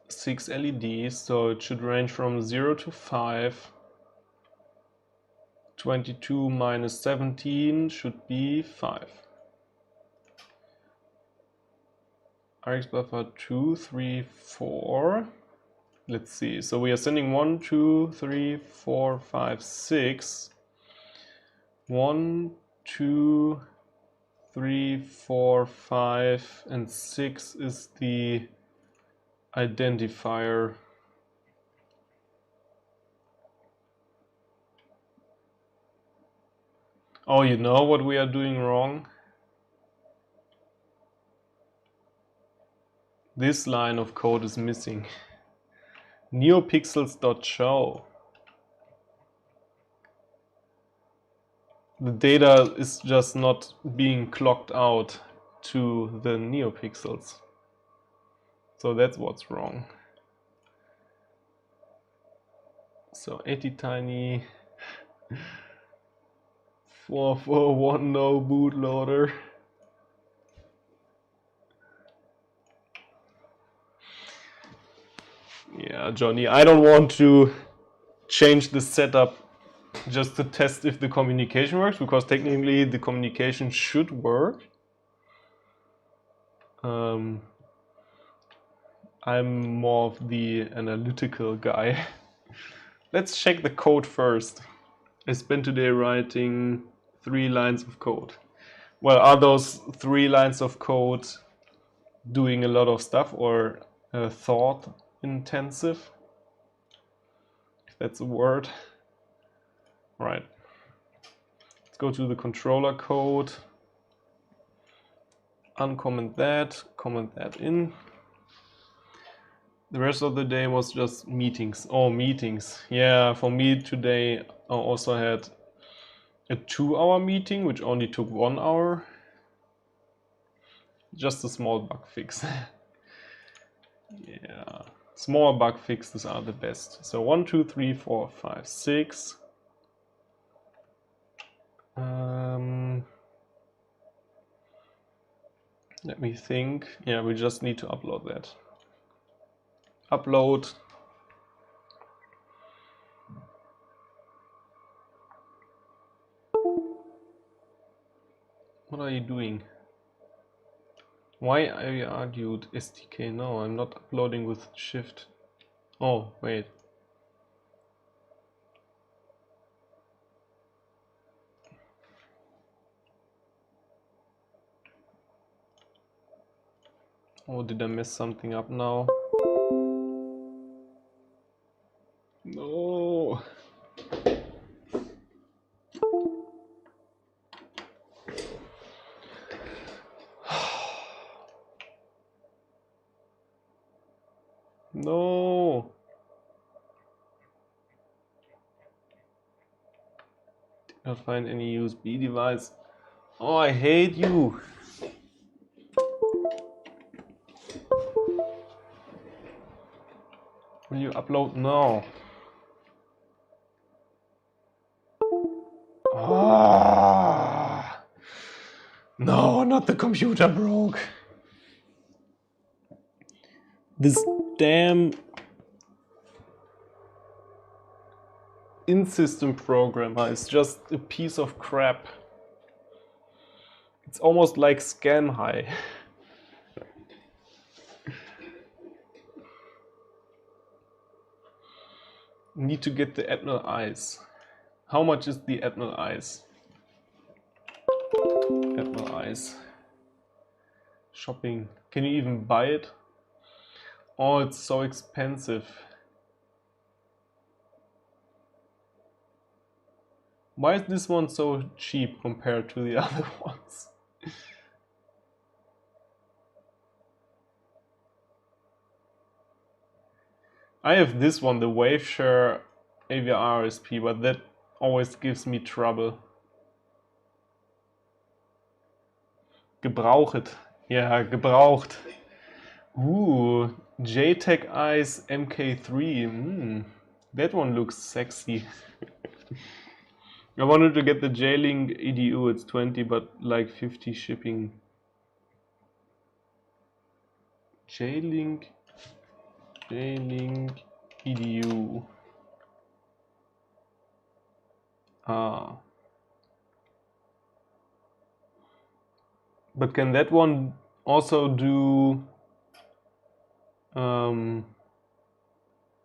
6 LEDs, so it should range from 0 to 5. 22 minus 17 should be 5. RX buffer 2, 3, 4. Let's see. So we are sending 1, 2, 3, 4, 5, 6. 1, 2, 3, 4, 5, and 6 is the identifier. Oh, you know what we are doing wrong? This line of code is missing. Neopixels.show. The data is just not being clocked out to the neopixels. So that's what's wrong. So ATtiny441 no bootloader. Yeah, Johnny, I don't want to change the setup just to test if the communication works, because technically the communication should work. I'm more of the analytical guy. Let's check the code first. I spent today writing 3 lines of code. Well, are those 3 lines of code doing a lot of stuff or thought intensive? If that's a word. Right. Let's go to the controller code. Uncomment that, comment that in. The rest of the day was just meetings. Oh, meetings. Yeah, for me today I also had a 2-hour meeting, which only took 1 hour. Just a small bug fix. Yeah, small bug fixes are the best. So 1, 2, 3, 4, 5, 6. Let me think. Yeah, we just need to upload that. Upload. What are you doing? Why I argued SDK? No, I'm not uploading with Shift. Oh, wait. Oh, did I mess something up now? No. No. Did not find any USB device. Oh, I hate you. Will you upload now? Ah. No, not the computer broke. This damn in-system programmer is just a piece of crap. It's almost like Scam High. Need to get the Admiral Eyes. How much is the Admiral Eyes? Admiral Eyes. Shopping. Can you even buy it? Oh, it's so expensive. Why is this one so cheap compared to the other ones? I have this one, the Waveshare AVR ESP, but that always gives me trouble. Gebraucht. Yeah, gebraucht. Ooh, JTAG Eyes MK3. That one looks sexy. I wanted to get the J-Link EDU, it's 20, but like 50 shipping. J-Link EDU. Ah. But can that one also do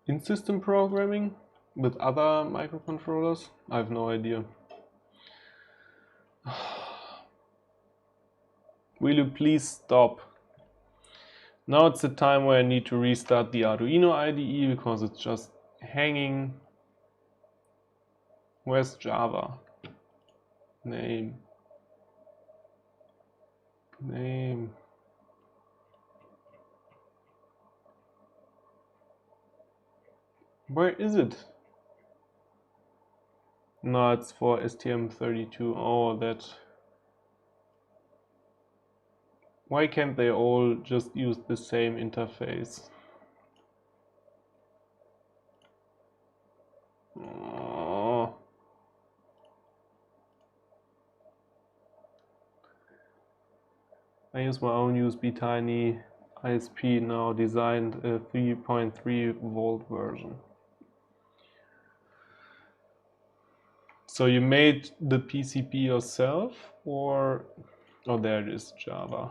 in-system programming with other microcontrollers? I have no idea. Will you please stop? Now it's the time where I need to restart the Arduino IDE because it's just hanging. Where's Java? Name. Where is it? No, it's for STM32. Oh, that. Why can't they all just use the same interface? Oh. I use my own ESP8266 ISP now, designed a 3.3 volt version. So you made the PCB yourself, or... Oh, there it is, Java.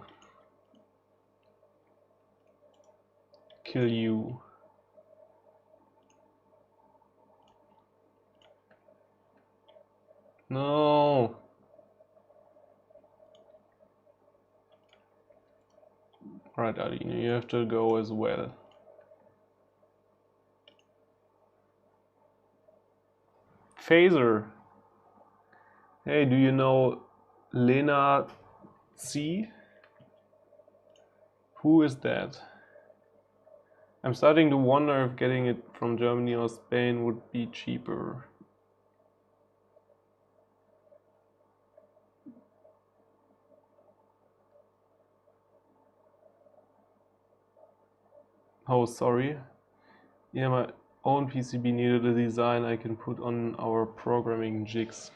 Kill you. No. Alright, Arduino, you have to go as well. Phaser. Hey, do you know Lena C? Who is that? I'm starting to wonder if getting it from Germany or Spain would be cheaper. Oh, sorry. Yeah, my own PCB needed a design I can put on our programming jigs.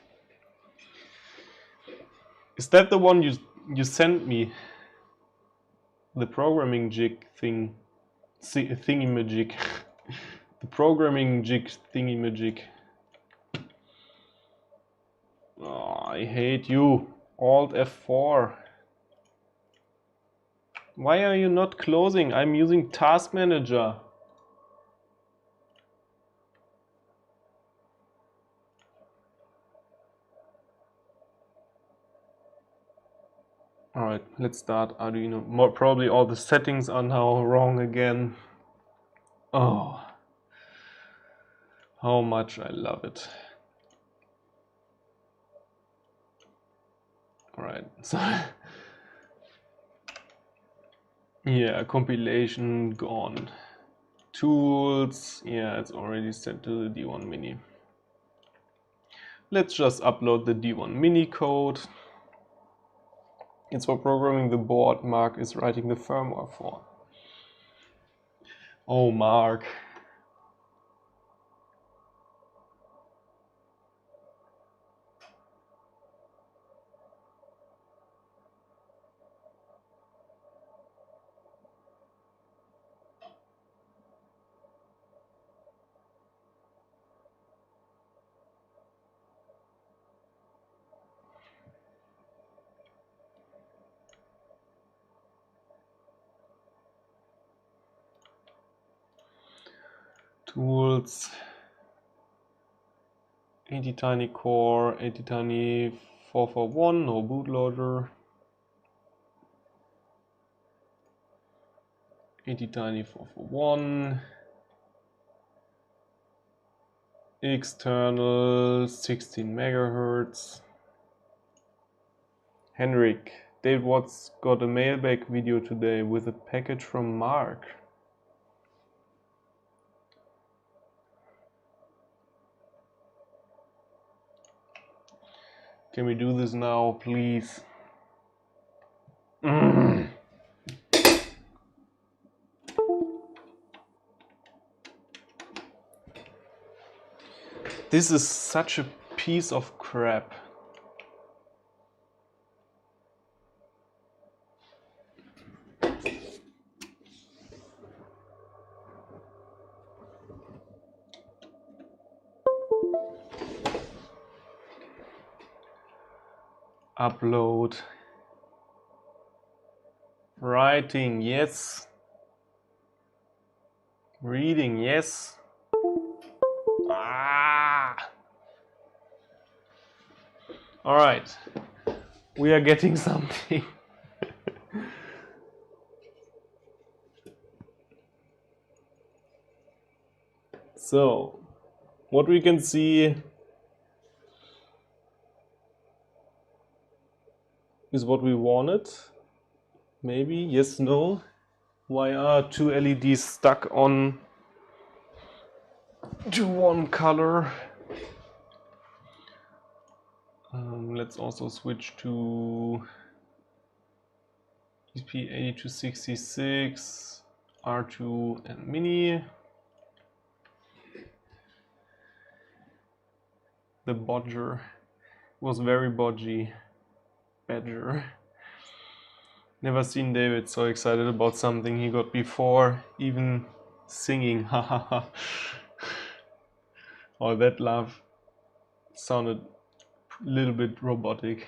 Is that the one you sent me? The programming jig thing, thingy-majig. The programming jig thingy-majig. Oh, I hate you. Alt F4. Why are you not closing? I'm using Task Manager. Alright, let's start Arduino. Probably all the settings are now wrong again. Oh, how much I love it. Alright, so yeah, compilation gone. Tools, yeah, it's already set to the D1 Mini. Let's just upload the D1 Mini code. It's for programming the board Mark is writing the firmware for. Oh, Mark. Tools, ATtiny core, ATtiny441, no bootloader. ATtiny441. External 16 megahertz. Henrik, David Watts got a mailbag video today with a package from Mark. Can we do this now, please? This is such a piece of crap. Upload. Writing, yes. Reading, yes. All right, we are getting something. So, what we can see is what we wanted. Maybe, yes, no. Why are two LEDs stuck on to one color? Let's also switch to ESP8266, R2 and Mini. The bodger was very bodgy. Badger. Never seen David so excited about something he got before, even singing. Hahaha. Oh, that laugh sounded a little bit robotic.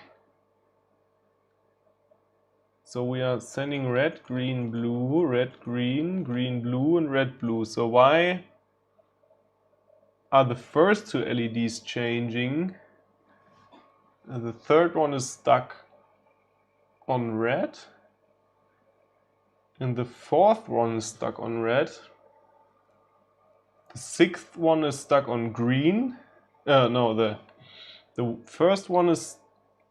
So we are sending red, green, blue, red, green, green, blue, and red, blue. So why are the first two LEDs changing? The third one is stuck on red. And the fourth one is stuck on red. The sixth one is stuck on green. No, the first one is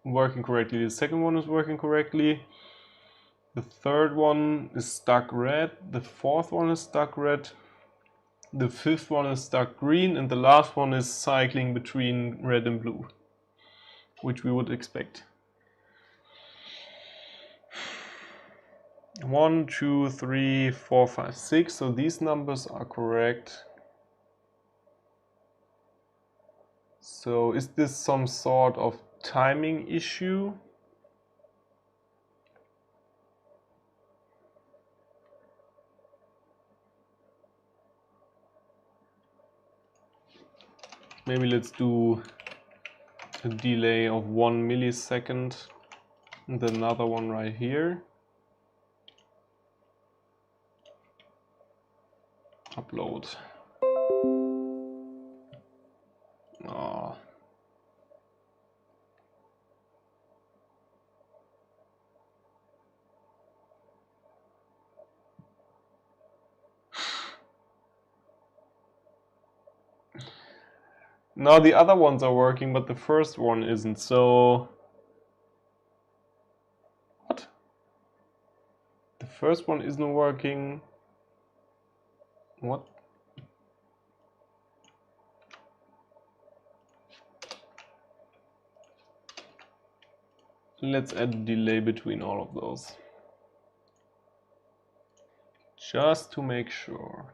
working correctly. The second one is working correctly. The third one is stuck red. The fourth one is stuck red. The fifth one is stuck green. And the last one is cycling between red and blue, which we would expect. 1, 2, 3, 4, 5, 6. So these numbers are correct. So is this some sort of timing issue? Maybe let's do a delay of 1 millisecond and another one right here. Upload. Oh. Now the other ones are working, but the first one isn't, so... What? The first one isn't working. What? Let's add a delay between all of those. Just to make sure.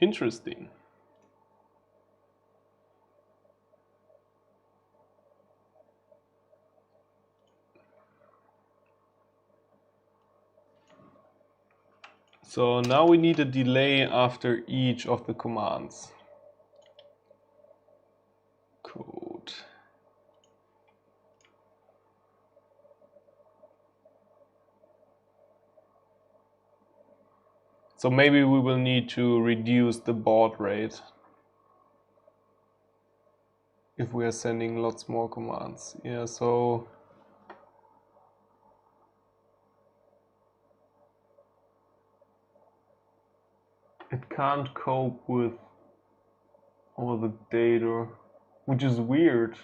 Interesting. So now we need a delay after each of the commands. Code. So maybe we will need to reduce the baud rate if we are sending lots more commands. Yeah, so it can't cope with all the data, which is weird.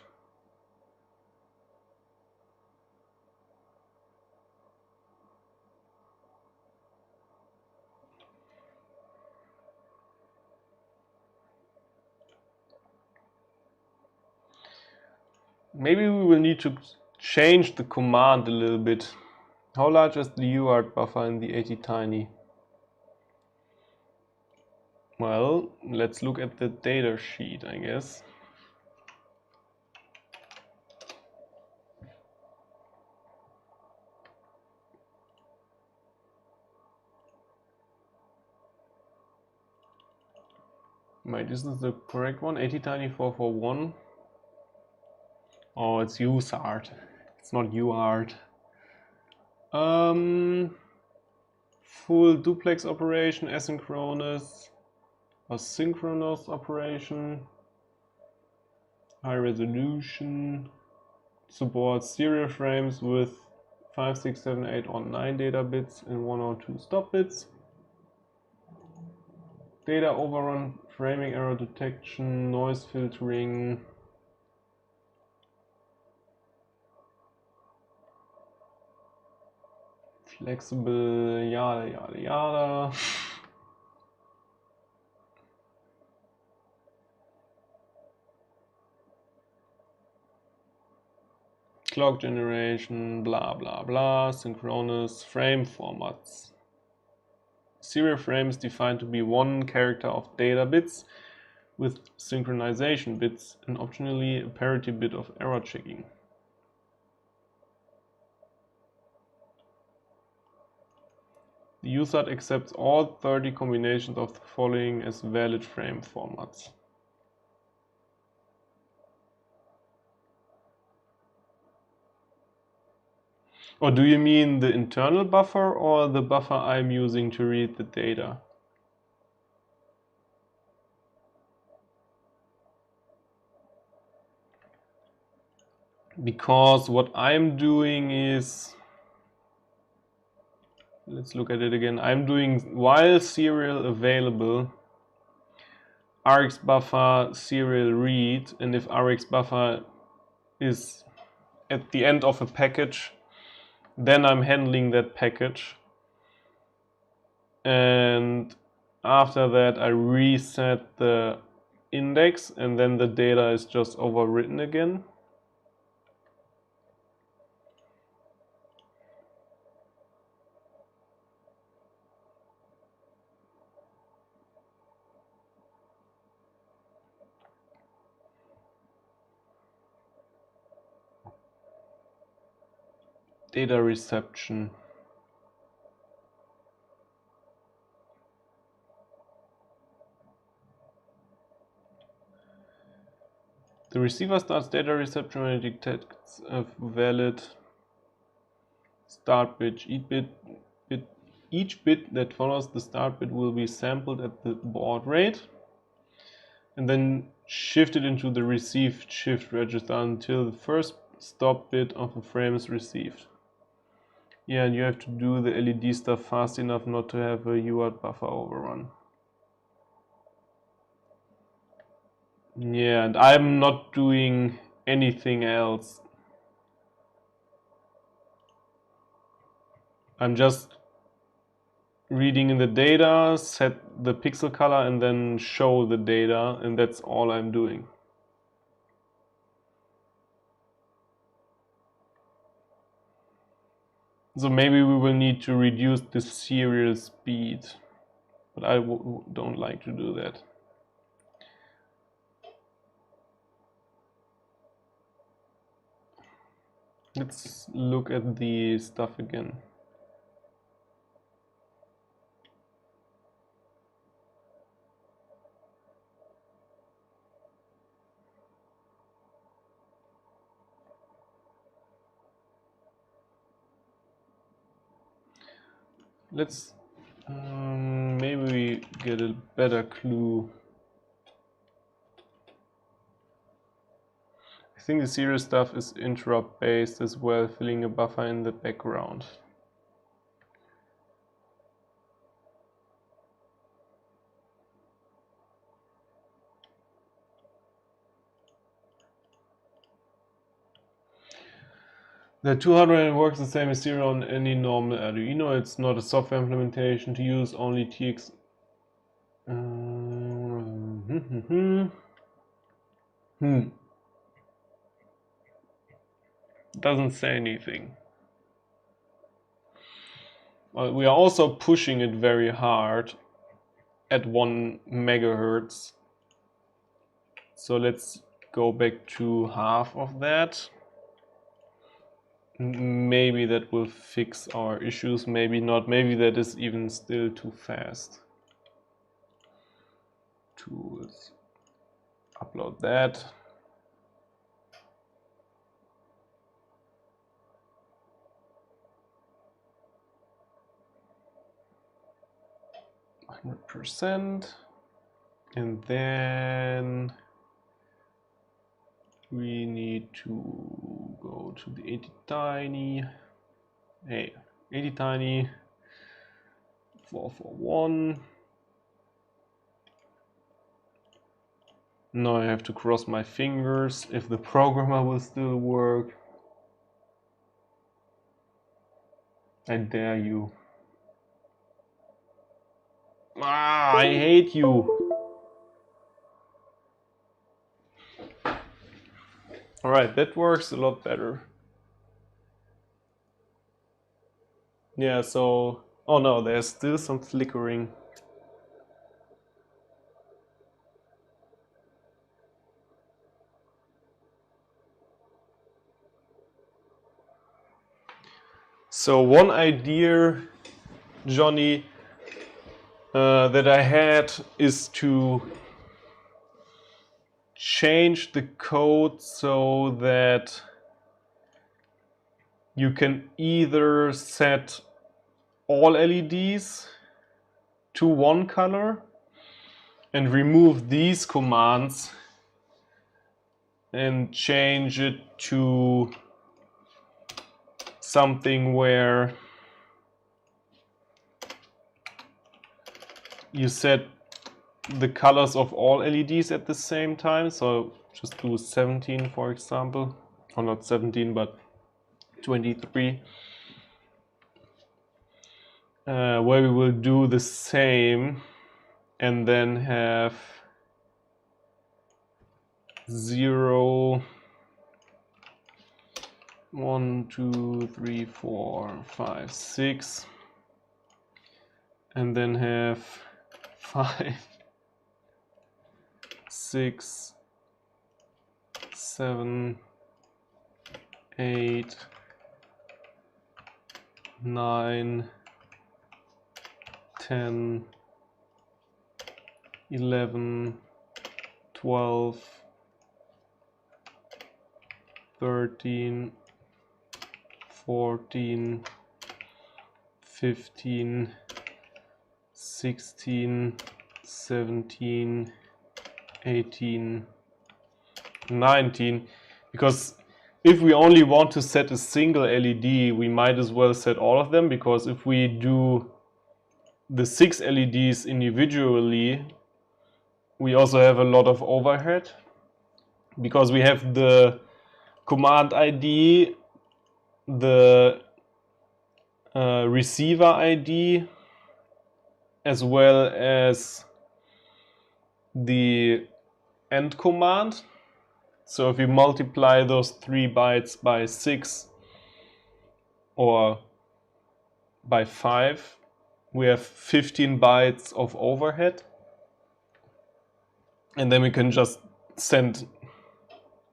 Maybe we will need to change the command a little bit. How large is the UART buffer in the ATtiny? Well, let's look at the data sheet, I guess. Wait, is this the correct one? ATtiny441? Oh, it's USART. It's not UART. Full duplex operation, asynchronous or synchronous operation, high resolution, supports serial frames with 5, 6, 7, 8 or 9 data bits and 1 or 2 stop bits. Data overrun, framing error detection, noise filtering. Flexible, yada yada yada. Clock generation, blah blah blah, synchronous, frame formats. Serial frame is defined to be one character of data bits with synchronization bits and optionally a parity bit of error checking. The USART accepts all 30 combinations of the following as valid frame formats. Or do you mean the internal buffer or the buffer I'm using to read the data? Because what I'm doing is, let's look at it again. I'm doing while serial available, Rx buffer serial read, and if Rx buffer is at the end of a package, then I'm handling that package. And after that I reset the index and then the data is just overwritten again. Data reception. The receiver starts data reception when it detects a valid start bit. Each bit that follows the start bit will be sampled at the baud rate and then shifted into the received shift register until the first stop bit of the frame is received. Yeah, and you have to do the LED stuff fast enough not to have a UART buffer overrun. Yeah, and I'm not doing anything else. I'm just reading in the data, set the pixel color and then show the data, and that's all I'm doing. So maybe we will need to reduce the serial speed, but I don't like to do that. Let's look at the stuff again. let's maybe we get a better clue. I think the serious stuff is interrupt based as well, filling a buffer in the background. The 200 works the same as serial on any normal Arduino. It's not a software implementation to use, only TX. Doesn't say anything. Well, we are also pushing it very hard at 1 megahertz. So let's go back to half of that. Maybe that will fix our issues, maybe not. Maybe that is even still too fast. Tools. Upload that. %, and then we need to go to the ATtiny. Hey, ATtiny441. Now I have to cross my fingers if the programmer will still work. I dare you. Ah, I hate you. Alright, that works a lot better. Yeah, so... oh no, there's still some flickering. So one idea, Johnny, that I had is to change the code so that you can either set all LEDs to one color and remove these commands and change it to something where you set the colors of all LEDs at the same time. So just do 17, for example, or not 17 but 23, where we will do the same and then have 0, 1, 2, 3, 4, 5, 6, and then have 5, 6, 7, 8, 9, 10, 11, 12, 13, 14, 15, 16, 17, 18, 19, because if we only want to set a single LED, we might as well set all of them, because if we do the 6 LEDs individually, we also have a lot of overhead, because we have the command ID, the receiver ID, as well as the end command. So if we multiply those 3 bytes by 6 or by 5, we have 15 bytes of overhead. And then we can just send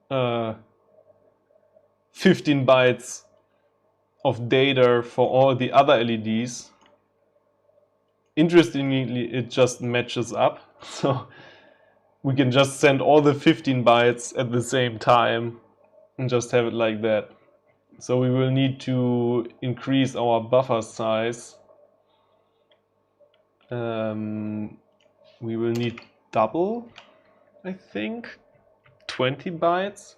15 bytes of data for all the other LEDs. Interestingly, it just matches up. So we can just send all the 15 bytes at the same time and just have it like that. So we will need to increase our buffer size We will need double, I think, 20 bytes.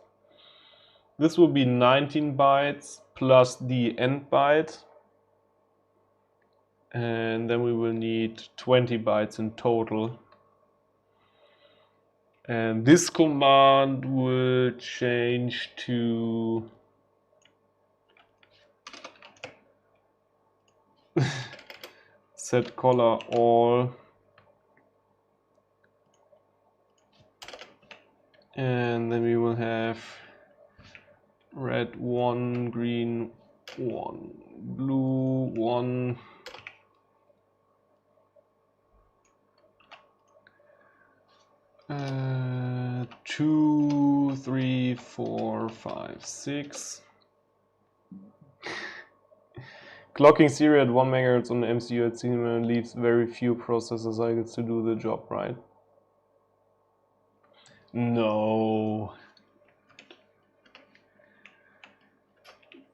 This will be 19 bytes plus the end byte. And then we will need 20 bytes in total. And this command will change to set color all, and then we will have red 1, green 1, blue 1, two, 3, 4, 5, 6. Clocking 0 at 1 MHz on the MCU at cinema leaves very few processor cycles to do the job, right? No.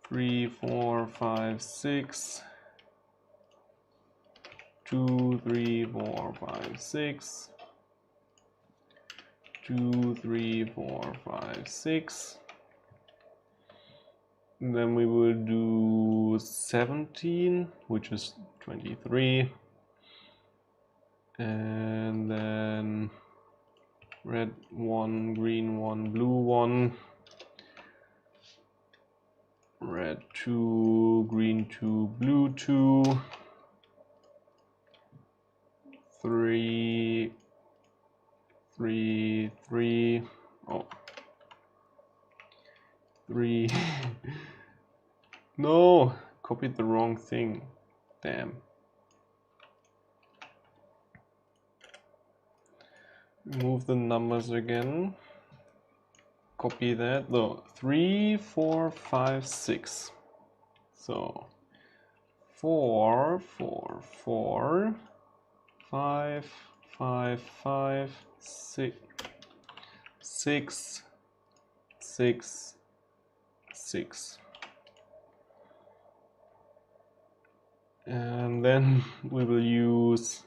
3, 4, 5, 6. 2, 3, 4, 5, 6. 2, 3, 4, 5, 6. And then we will do 17, which is 23. And then red 1, green 1, blue 1. Red 2, green 2, blue 2. 3, 3, 3. Oh. 3. No, copied the wrong thing. Damn. Move the numbers again. Copy that. No, 3, 4, 5, 6. So 4, 4, 4, 5, 5, 5, 6, 6, 6, 6. And then we will use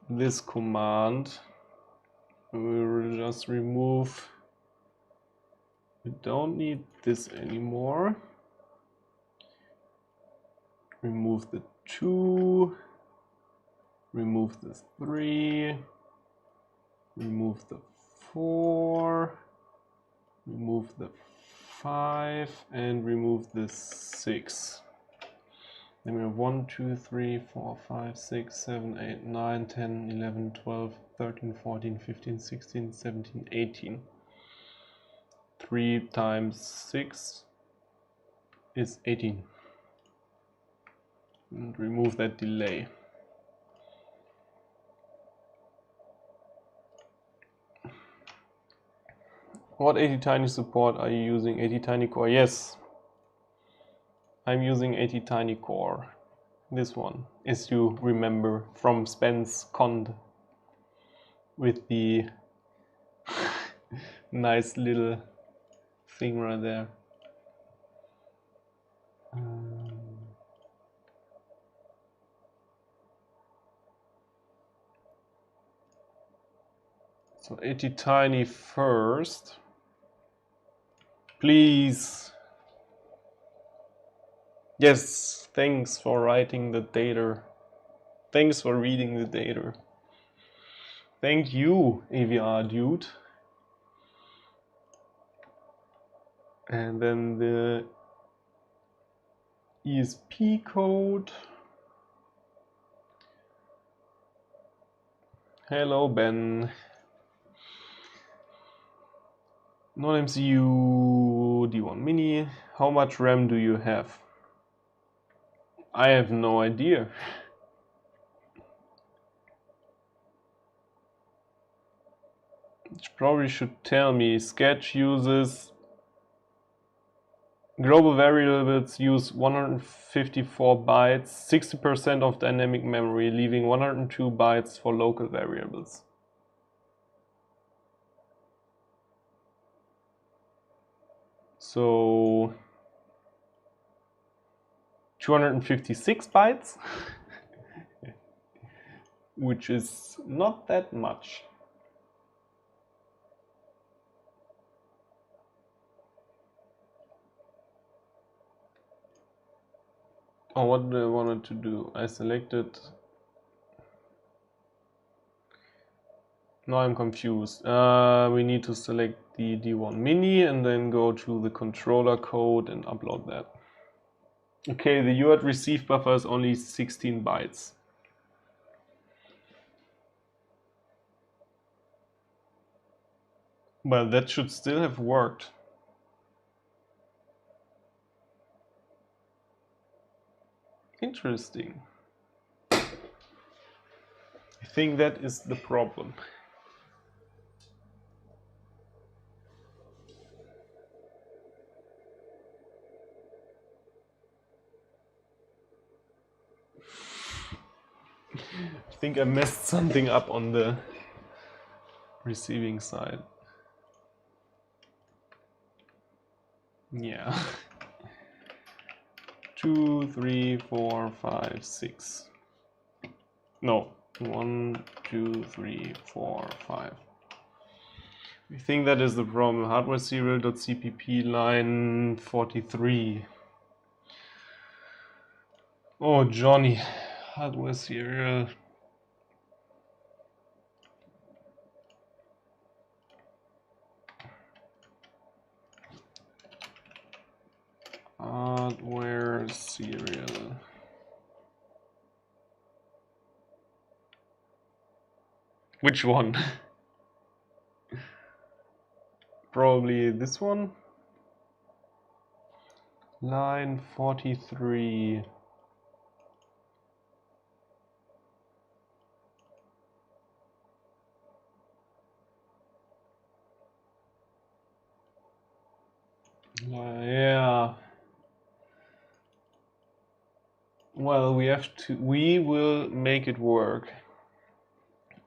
this command. We will just remove. We don't need this anymore. Remove the 2. Remove the 3. Remove the 4. Remove the 5 and remove the 6. Then we have 1, 2, 3, 4, 5, 6, 7, 8, 9, 10, 11, 12, 13, 14, 15, 16, 17, 18. 3 times 6 is 18. And remove that delay. What ATtiny support are you using? ATtiny4? Yes, I'm using ATtiny4. This one, as you remember from Spence Cond, with the nice little thing right there. So ATtiny first. Please. Yes, thanks for writing the data. Thanks for reading the data. Thank you, AVR dude. And then the ESP code. Hello, Ben. Non-MCU D1 Mini. How much RAM do you have? I have no idea. You probably should tell me. Sketch uses global variables use 154 bytes, 60% of dynamic memory, leaving 102 bytes for local variables. So 256 bytes, which is not that much. Oh, what do I wanted to do? I selected. Now I'm confused. We need to select the D1 Mini and then go to the controller code and upload that. Okay, the UART receive buffer is only 16 bytes. Well, that should still have worked. Interesting. I think that is the problem. I think I messed something up on the receiving side. Yeah. 2, 3, 4, 5, 6. No, 1, 2, 3, 4, 5. I think that is the problem. Hardware serial.cpp line 43. Oh, Johnny. Hardware serial. Hardware serial. Which one? Probably this one. Line 43. Yeah. Well, we will make it work.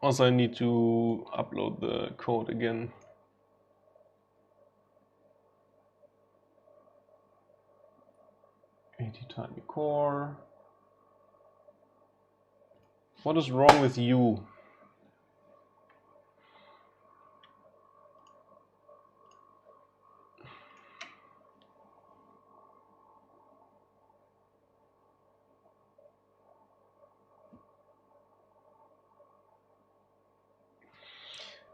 Also, I need to upload the code again. ATtiny4. What is wrong with you?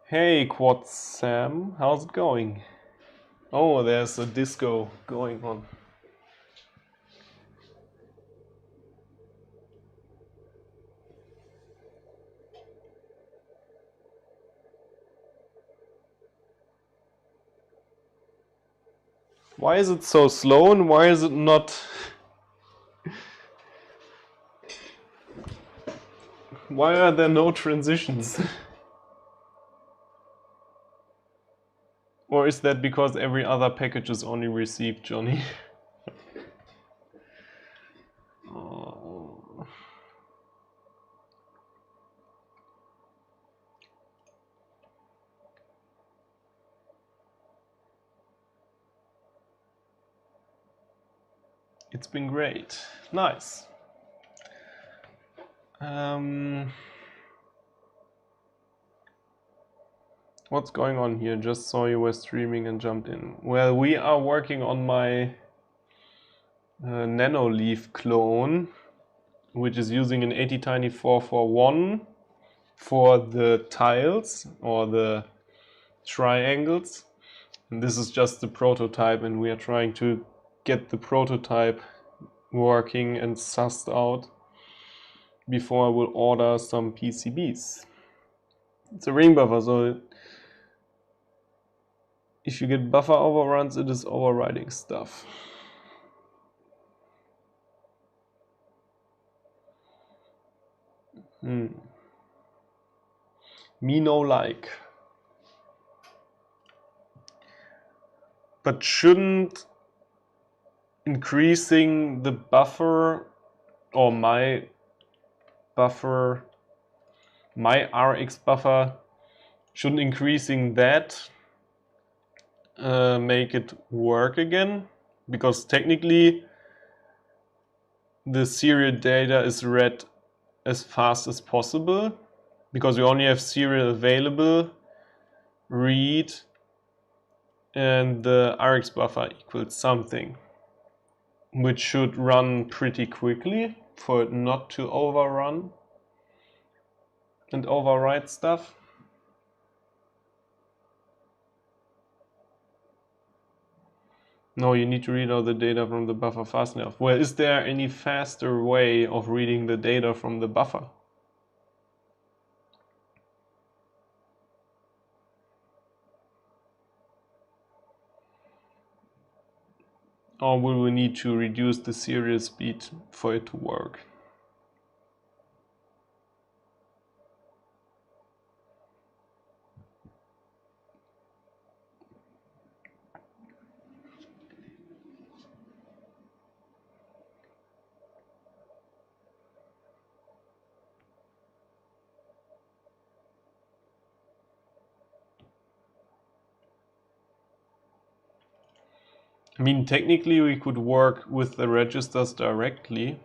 Hey, Quad Sam, how's it going? Oh, there's a disco going on. Why is it so slow and why is it not? Why are there no transitions? Or is that because every other package is only received, Johnny? Oh. It's been great. Nice. What's going on here? Just saw you were streaming and jumped in. Well, we are working on my Nanoleaf clone, which is using an ATtiny441 for the tiles or the triangles. And this is just the prototype, and we are trying to get the prototype working and sussed out before I will order some PCBs. It's a ring buffer, so if you get buffer overruns, it is overriding stuff. Me no like. But shouldn't increasing the buffer or my RX buffer, shouldn't increasing that make it work again? Because technically the serial data is read as fast as possible, because we only have serial available, read, and the Rx buffer equals something, which should run pretty quickly for it not to overrun and overwrite stuff. No, you need to read all the data from the buffer fast enough. Well, is there any faster way of reading the data from the buffer? Or will we need to reduce the serial speed for it to work? I mean, technically we could work with the registers directly.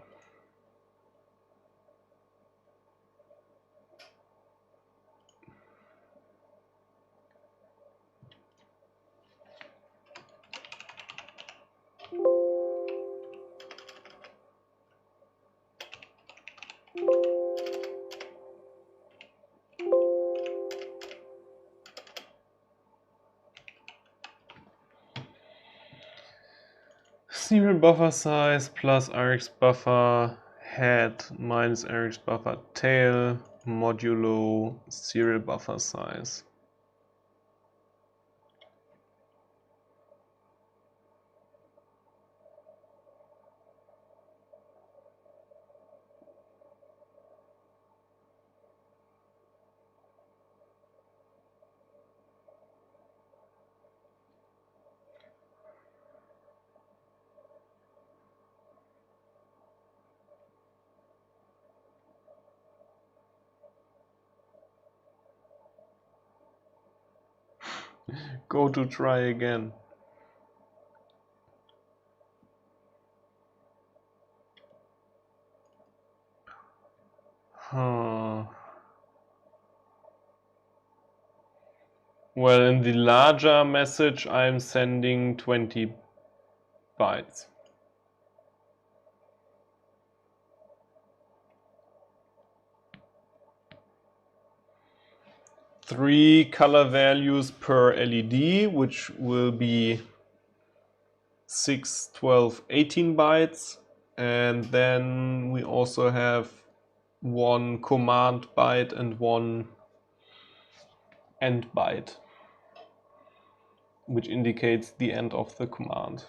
Serial buffer size plus Rx buffer head minus Rx buffer tail modulo serial buffer size. Go to try again. Huh. Well, in the larger message, I'm sending 20 bytes. Three color values per LED, which will be 6, 12, 18 bytes. And then we also have one command byte and one end byte, which indicates the end of the command.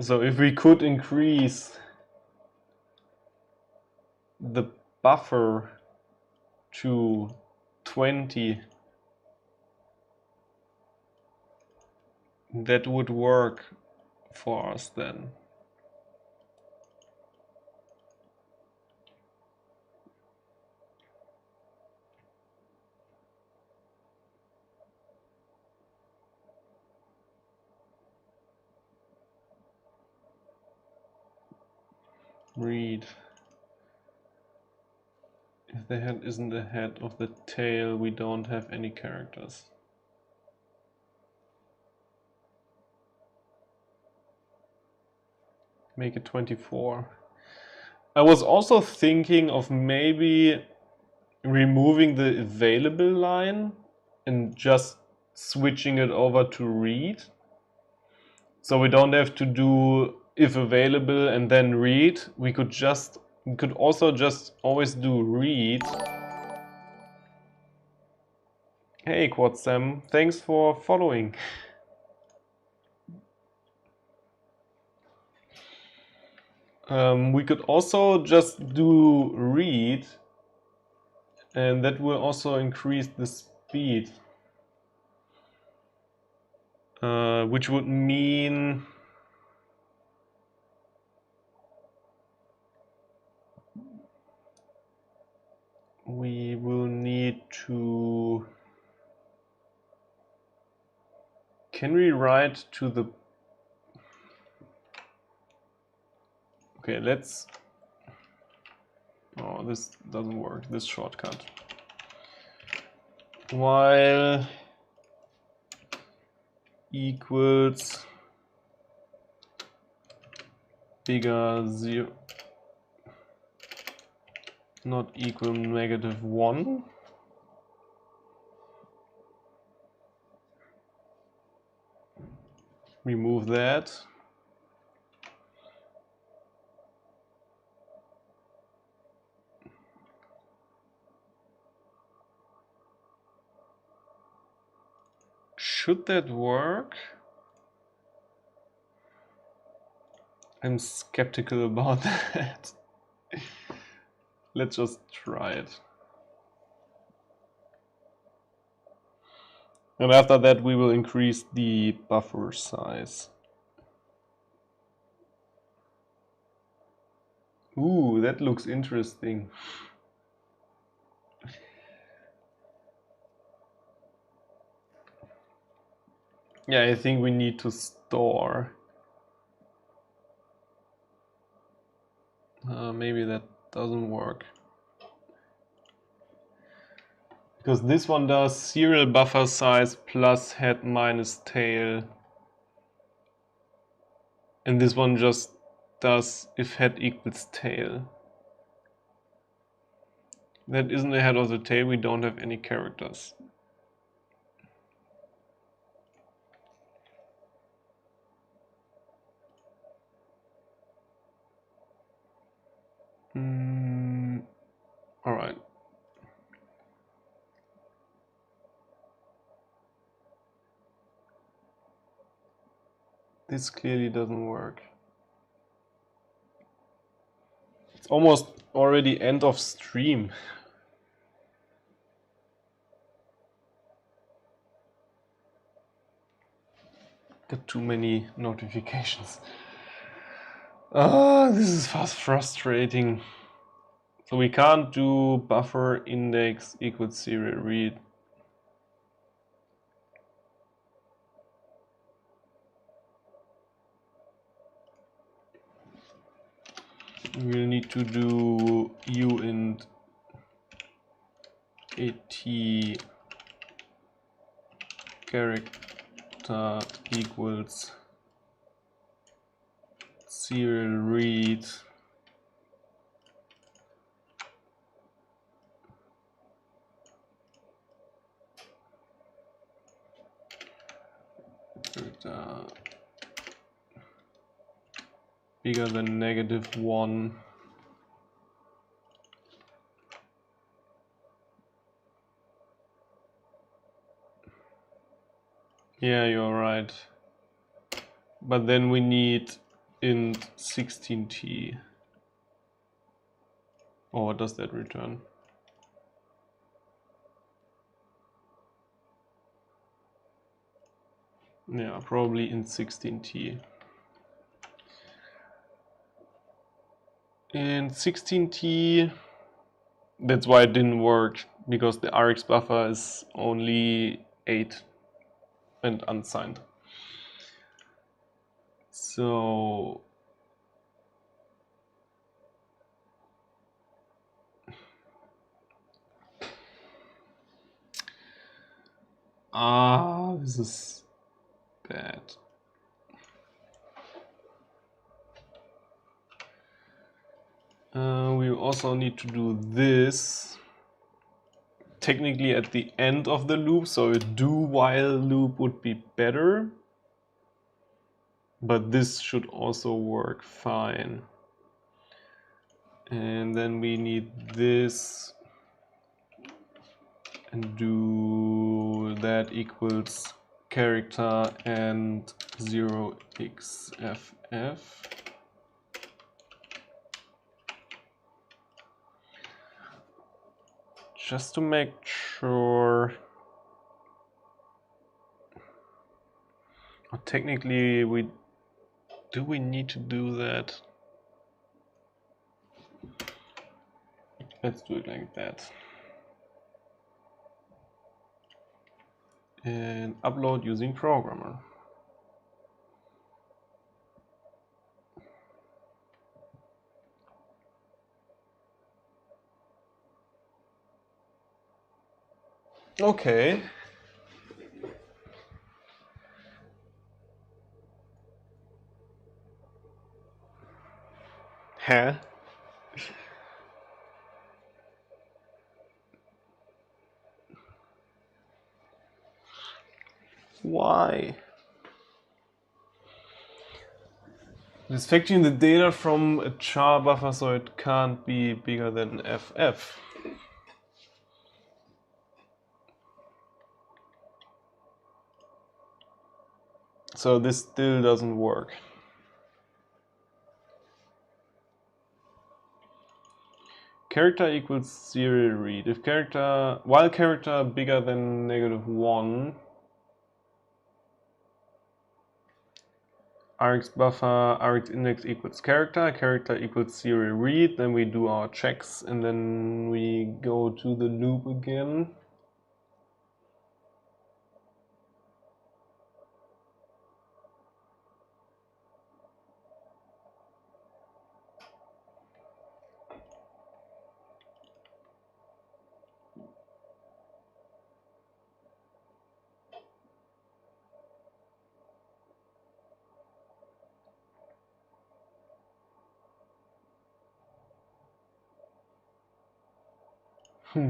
So if we could increase the buffer to 20, that would work for us then. Read. If the head isn't the head of the tail, we don't have any characters. Make it 24. I was also thinking of maybe removing the available line and just switching it over to read. So we don't have to do if available and then read. We could also just always do read. Hey QuadSam, thanks for following. We could also just do read, and that will also increase the speed, which would mean we will need to... Can we write to the... Okay, let's... Oh, this doesn't work, this shortcut. While equals bigger 0, not equal -1. Remove that. Should that work? I'm skeptical about that. Let's just try it. And after that we will increase the buffer size. Ooh, that looks interesting. Yeah, I think we need to store. Maybe that doesn't work. Because this one does serial buffer size plus head minus tail. And this one just does if head equals tail. That isn't the head or the tail, we don't have any characters. Alright. This clearly doesn't work. It's almost already end of stream. Got too many notifications. Ah, this is fast frustrating. So we can't do buffer index equals serial read. We'll need to do uint at character equals serial read bigger than -1. Yeah, you're right. But then we need int 16t. Oh, what does that return? Yeah, probably int 16t. In 16t, that's why it didn't work, because the Rx buffer is only 8 and unsigned. So this is bad. We also need to do this technically at the end of the loop, so a do while loop would be better, but this should also work fine. And then we need this and do that equals character and 0xff. Just to make sure. Technically, we need to do that? Let's do it like that. and upload using programmer. Okay. Huh? Why? It's fetching the data from a char buffer, so it can't be bigger than FF. So this still doesn't work. Character equals serial read. If character, while character bigger than -1, Rx buffer, Rx index equals character, character equals serial read, then we do our checks and then we go to the loop again. If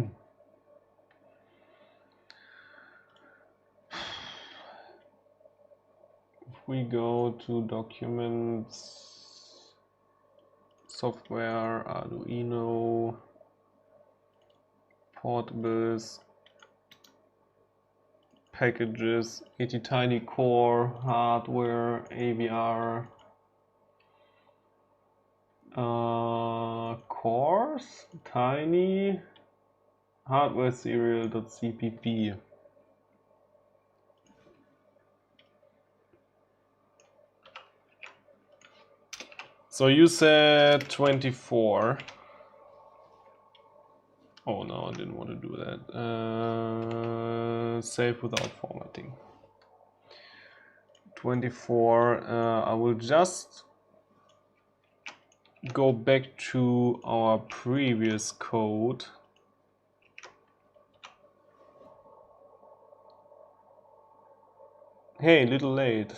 we go to documents, software, Arduino, portables, packages, ATtiny4, hardware, AVR, cores, tiny, hardware serial.cpp. So you said 24. Oh no, I didn't want to do that. Save without formatting. 24. I will just go back to our previous code. Hey, little late.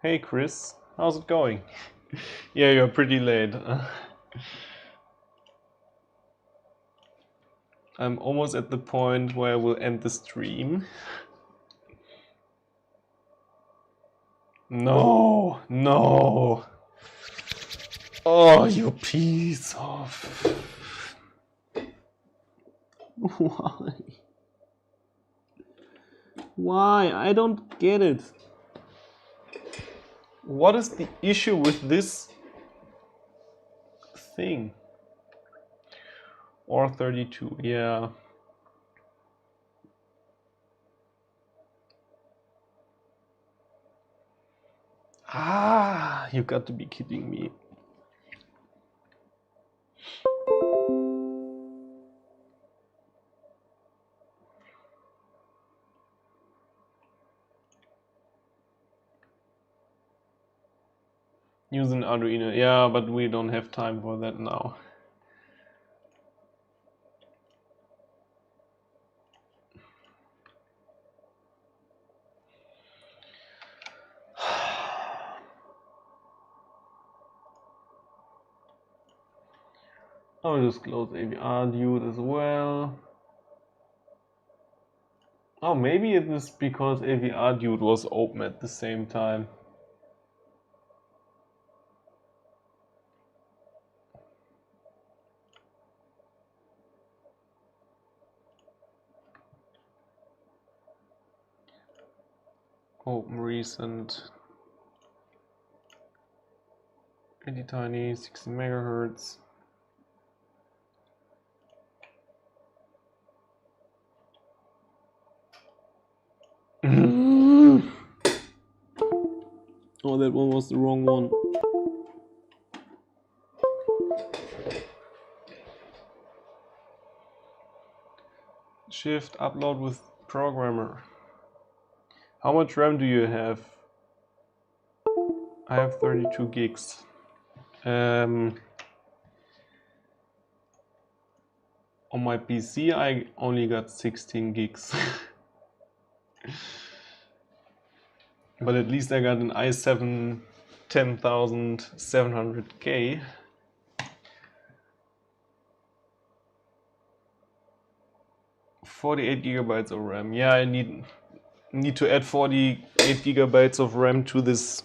Hey Chris, how's it going? Yeah, you're pretty late. I'm almost at the point where I will end the stream. No, no. Oh, you piece of... Why? Why? I don't get it. What is the issue with this thing? Or 32, yeah. Ah, you got to be kidding me. Use an Arduino, yeah, but we don't have time for that now. I'll just close AVR dude as well. Oh, maybe it is because AVR dude was open at the same time. Open recent. ATtiny 60 megahertz. Oh, that one was the wrong one. Shift upload with Programmer. How much RAM do you have? I have 32 gigs. On my PC I only got 16 gigs. But at least I got an i7 10700K. GB of RAM. Yeah, I need to add 48 GB of RAM to this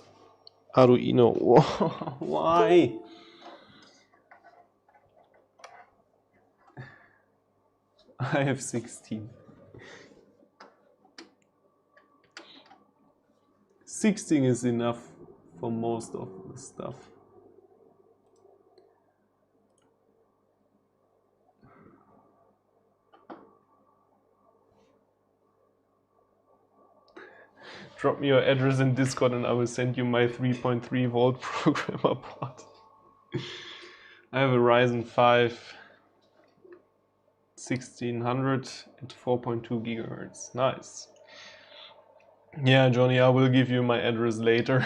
Arduino. Why? I have 16. 16 is enough for most of the stuff. Drop me your address in Discord and I will send you my 3.3 volt programmer board. I have a Ryzen 5 1600 at 4.2 gigahertz. Nice. Yeah, Johnny, I will give you my address later.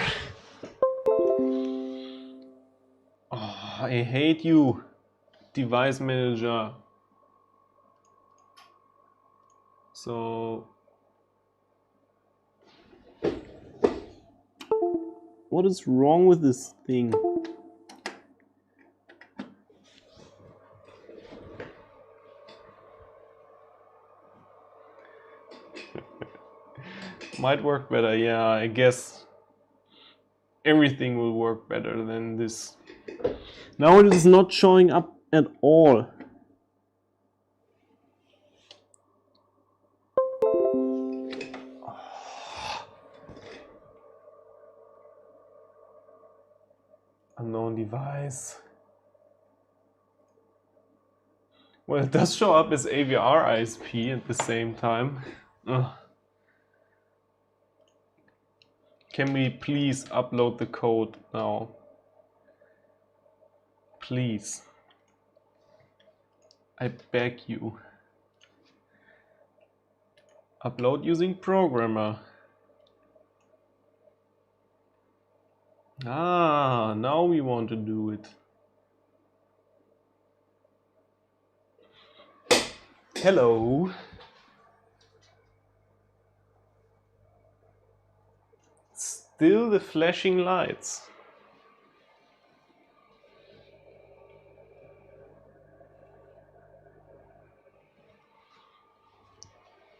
Oh, I hate you, device manager. So, what is wrong with this thing? Might work better, yeah, I guess everything will work better than this. Now it is not showing up at all. Unknown device. Well, it does show up as AVR ISP at the same time. Ugh. Can we please upload the code now? Please. I beg you. Upload using programmer. Ah, now we want to do it. Hello. Still the flashing lights.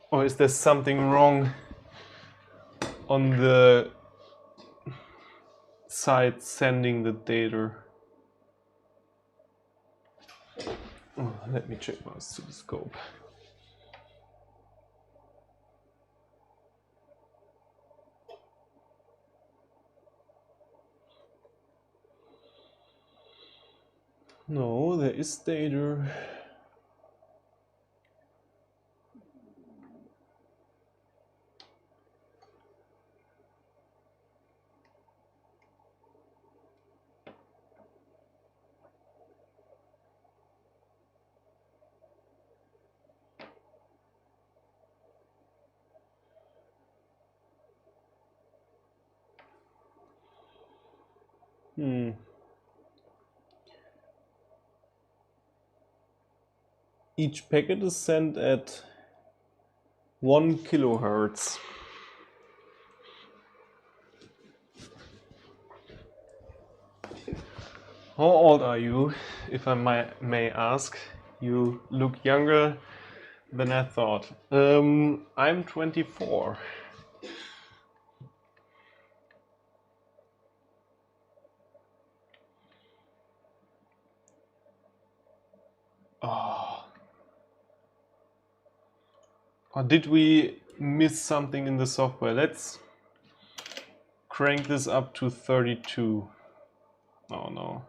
Or is there something wrong on the side sending the data? Oh, let me check my oscilloscope. No, there is data. Each packet is sent at 1 kilohertz. How old are you, if I may ask? You look younger than I thought. I'm 24. Oh. Or did we miss something in the software? Let's crank this up to 32. Oh no.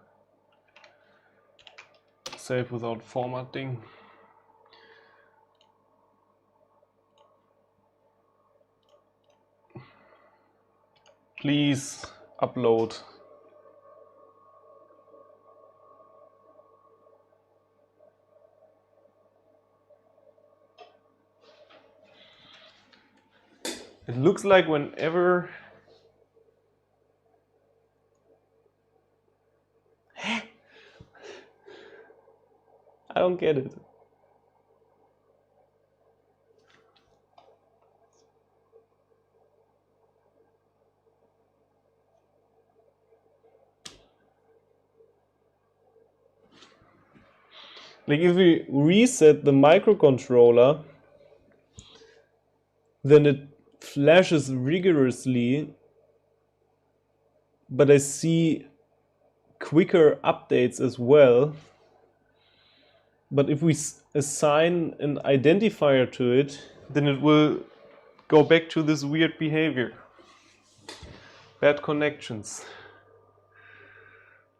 Save without formatting. Please upload. It looks like whenever... I don't get it. Like if we reset the microcontroller, then it flashes rigorously, but I see quicker updates as well. But if we assign an identifier to it, then it will go back to this weird behavior. Bad connections.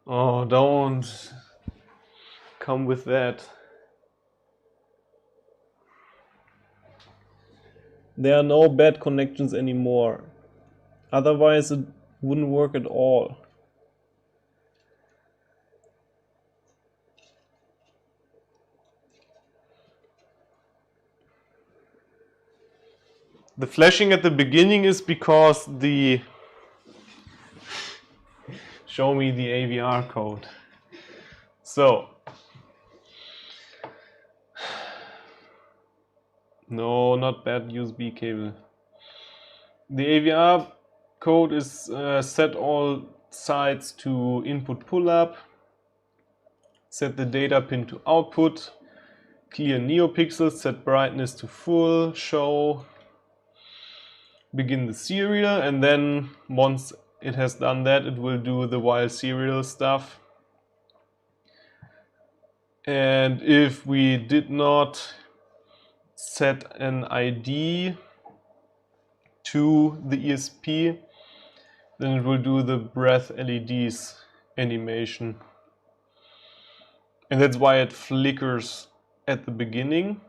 Oh, don't come with that. There are no bad connections anymore. Otherwise it wouldn't work at all. The flashing at the beginning is because the... Show me the AVR code. So... No, not bad USB cable. The AVR code is set all sides to input pull-up, set the data pin to output, clear neopixels, set brightness to full, show, begin the serial, and then once it has done that, it will do the while serial stuff. And if we did not set an ID to the ESP, then it will do the breath LEDs animation. And that's why it flickers at the beginning,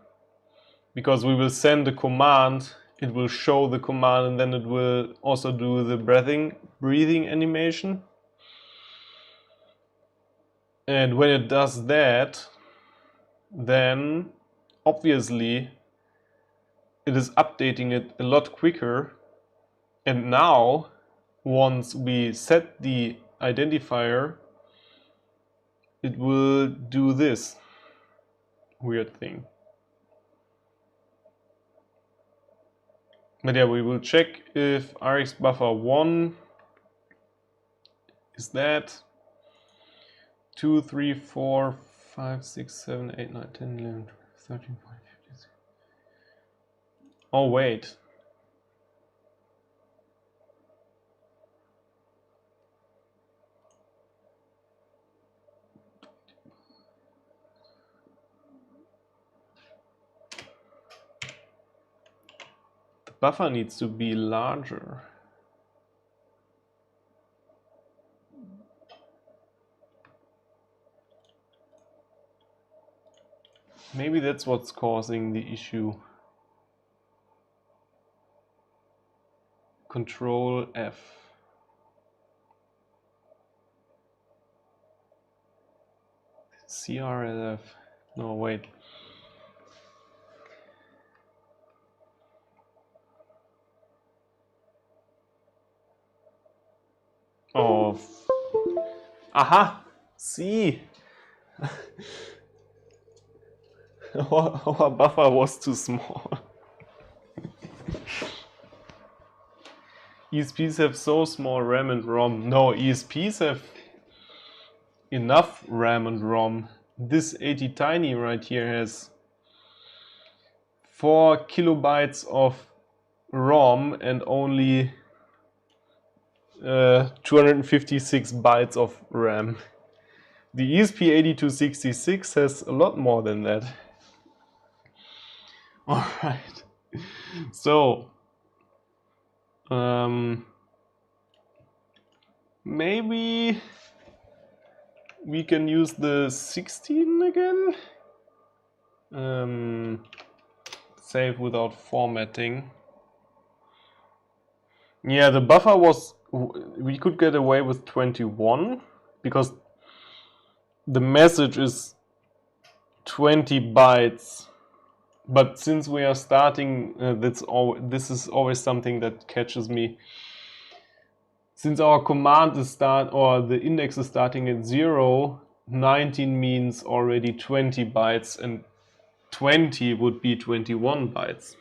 because we will send a command, it will show the command, and then it will also do the breathing animation. And when it does that, then obviously it is updating it a lot quicker. And now, once we set the identifier, it will do this weird thing. But yeah, we will check if RX buffer 1 is that 2, 3, 4, 5, 6, 7, 8, 9, 10, 11, 13, 14, 15, 16. Oh wait. The buffer needs to be larger. Maybe that's what's causing the issue. Control F. CRLF. No, wait. Oh. Aha! See! Our buffer was too small. ESPs have so small RAM and ROM. No, ESPs have enough RAM and ROM. This ATtiny right here has 4 kilobytes of ROM and only 256 bytes of RAM. The ESP8266 has a lot more than that. Alright, so maybe we can use the 16 again. Save without formatting. Yeah, the buffer was, we could get away with 21 because the message is 20 bytes But since we are starting, this is always something that catches me. Since our command is the index is starting at 0, 19 means already 20 bytes, and 20 would be 21 bytes.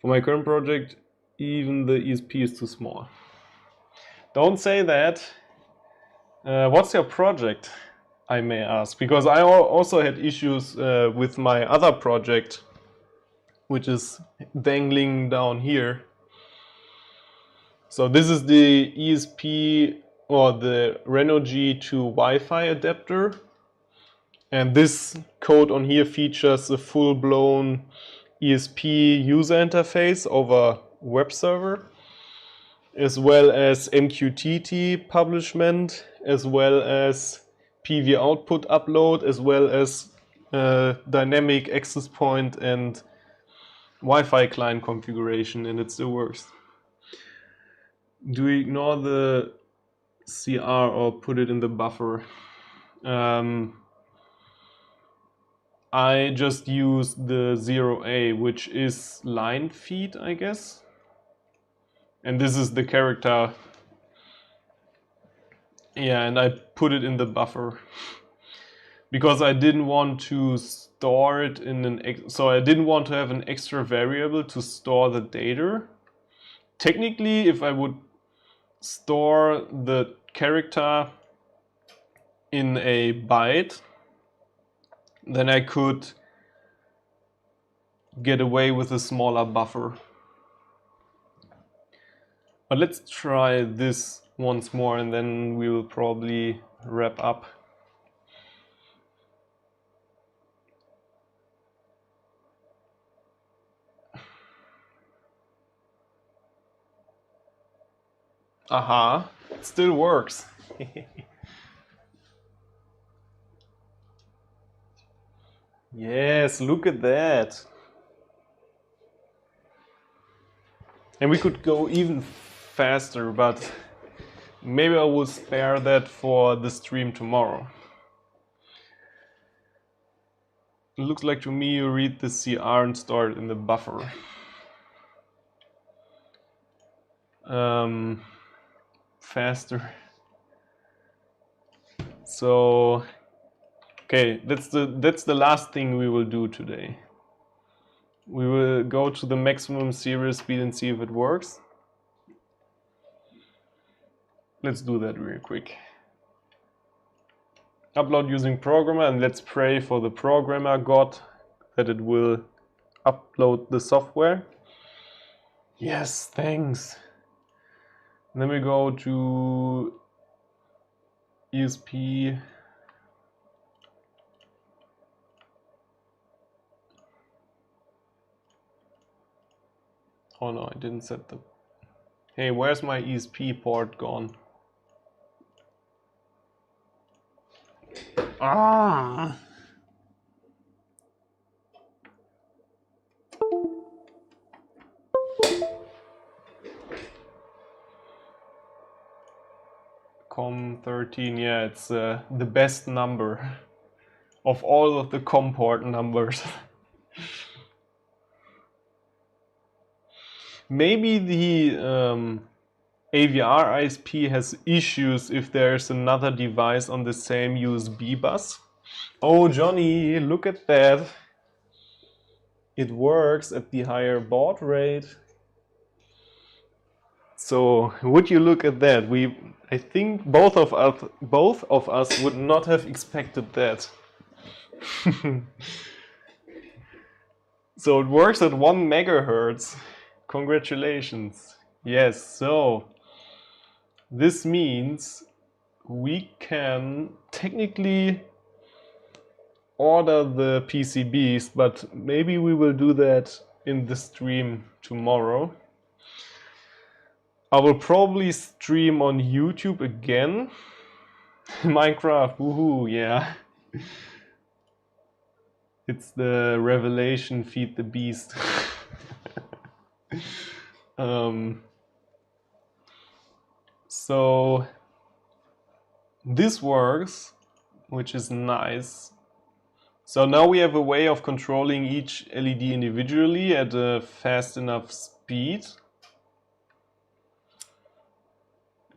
For my current project, even the ESP is too small. Don't say that. What's your project, I may ask? Because I also had issues with my other project, which is dangling down here. So this is the ESP or the Reno-G to Wi-Fi adapter. And this code on here features a full-blown ESP user interface over web server, as well as MQTT publishment, as well as PV output upload, as well as dynamic access point and Wi-Fi client configuration, and it still works. Do we ignore the CR or put it in the buffer? I just use the 0A, which is line feed, I guess. And this is the character. Yeah, and I put it in the buffer because I didn't want to store it in so I didn't want to have an extra variable to store the data. Technically, if I would store the character in a byte, then I could get away with a smaller buffer. But let's try this once more and then we will probably wrap up. Aha, it still works. Yes, look at that. And we could go even faster, but maybe I will spare that for the stream tomorrow. It looks like to me you read the CR and store it in the buffer. Faster. So, okay, that's the last thing we will do today. We will go to the maximum serial speed and see if it works. Let's do that real quick. Upload using programmer, and let's pray for the programmer god that it will upload the software. Yes, thanks. And then we go to ESP. Oh no, I didn't set the... Hey, where's my ESP port gone? Ah! COM13, yeah, it's the best number of all of the COM port numbers. Maybe the AVR ISP has issues if there's another device on the same USB bus. Oh, Johnny, look at that. It works at the higher baud rate. So, would you look at that? I think both of us would not have expected that. So it works at 1 megahertz. Congratulations. Yes, so this means we can technically order the PCBs, but maybe we will do that in the stream tomorrow. I will probably stream on YouTube again. Minecraft, woohoo, yeah. It's the revelation, feed the beast. So this works, which is nice. So now we have a way of controlling each LED individually at a fast enough speed.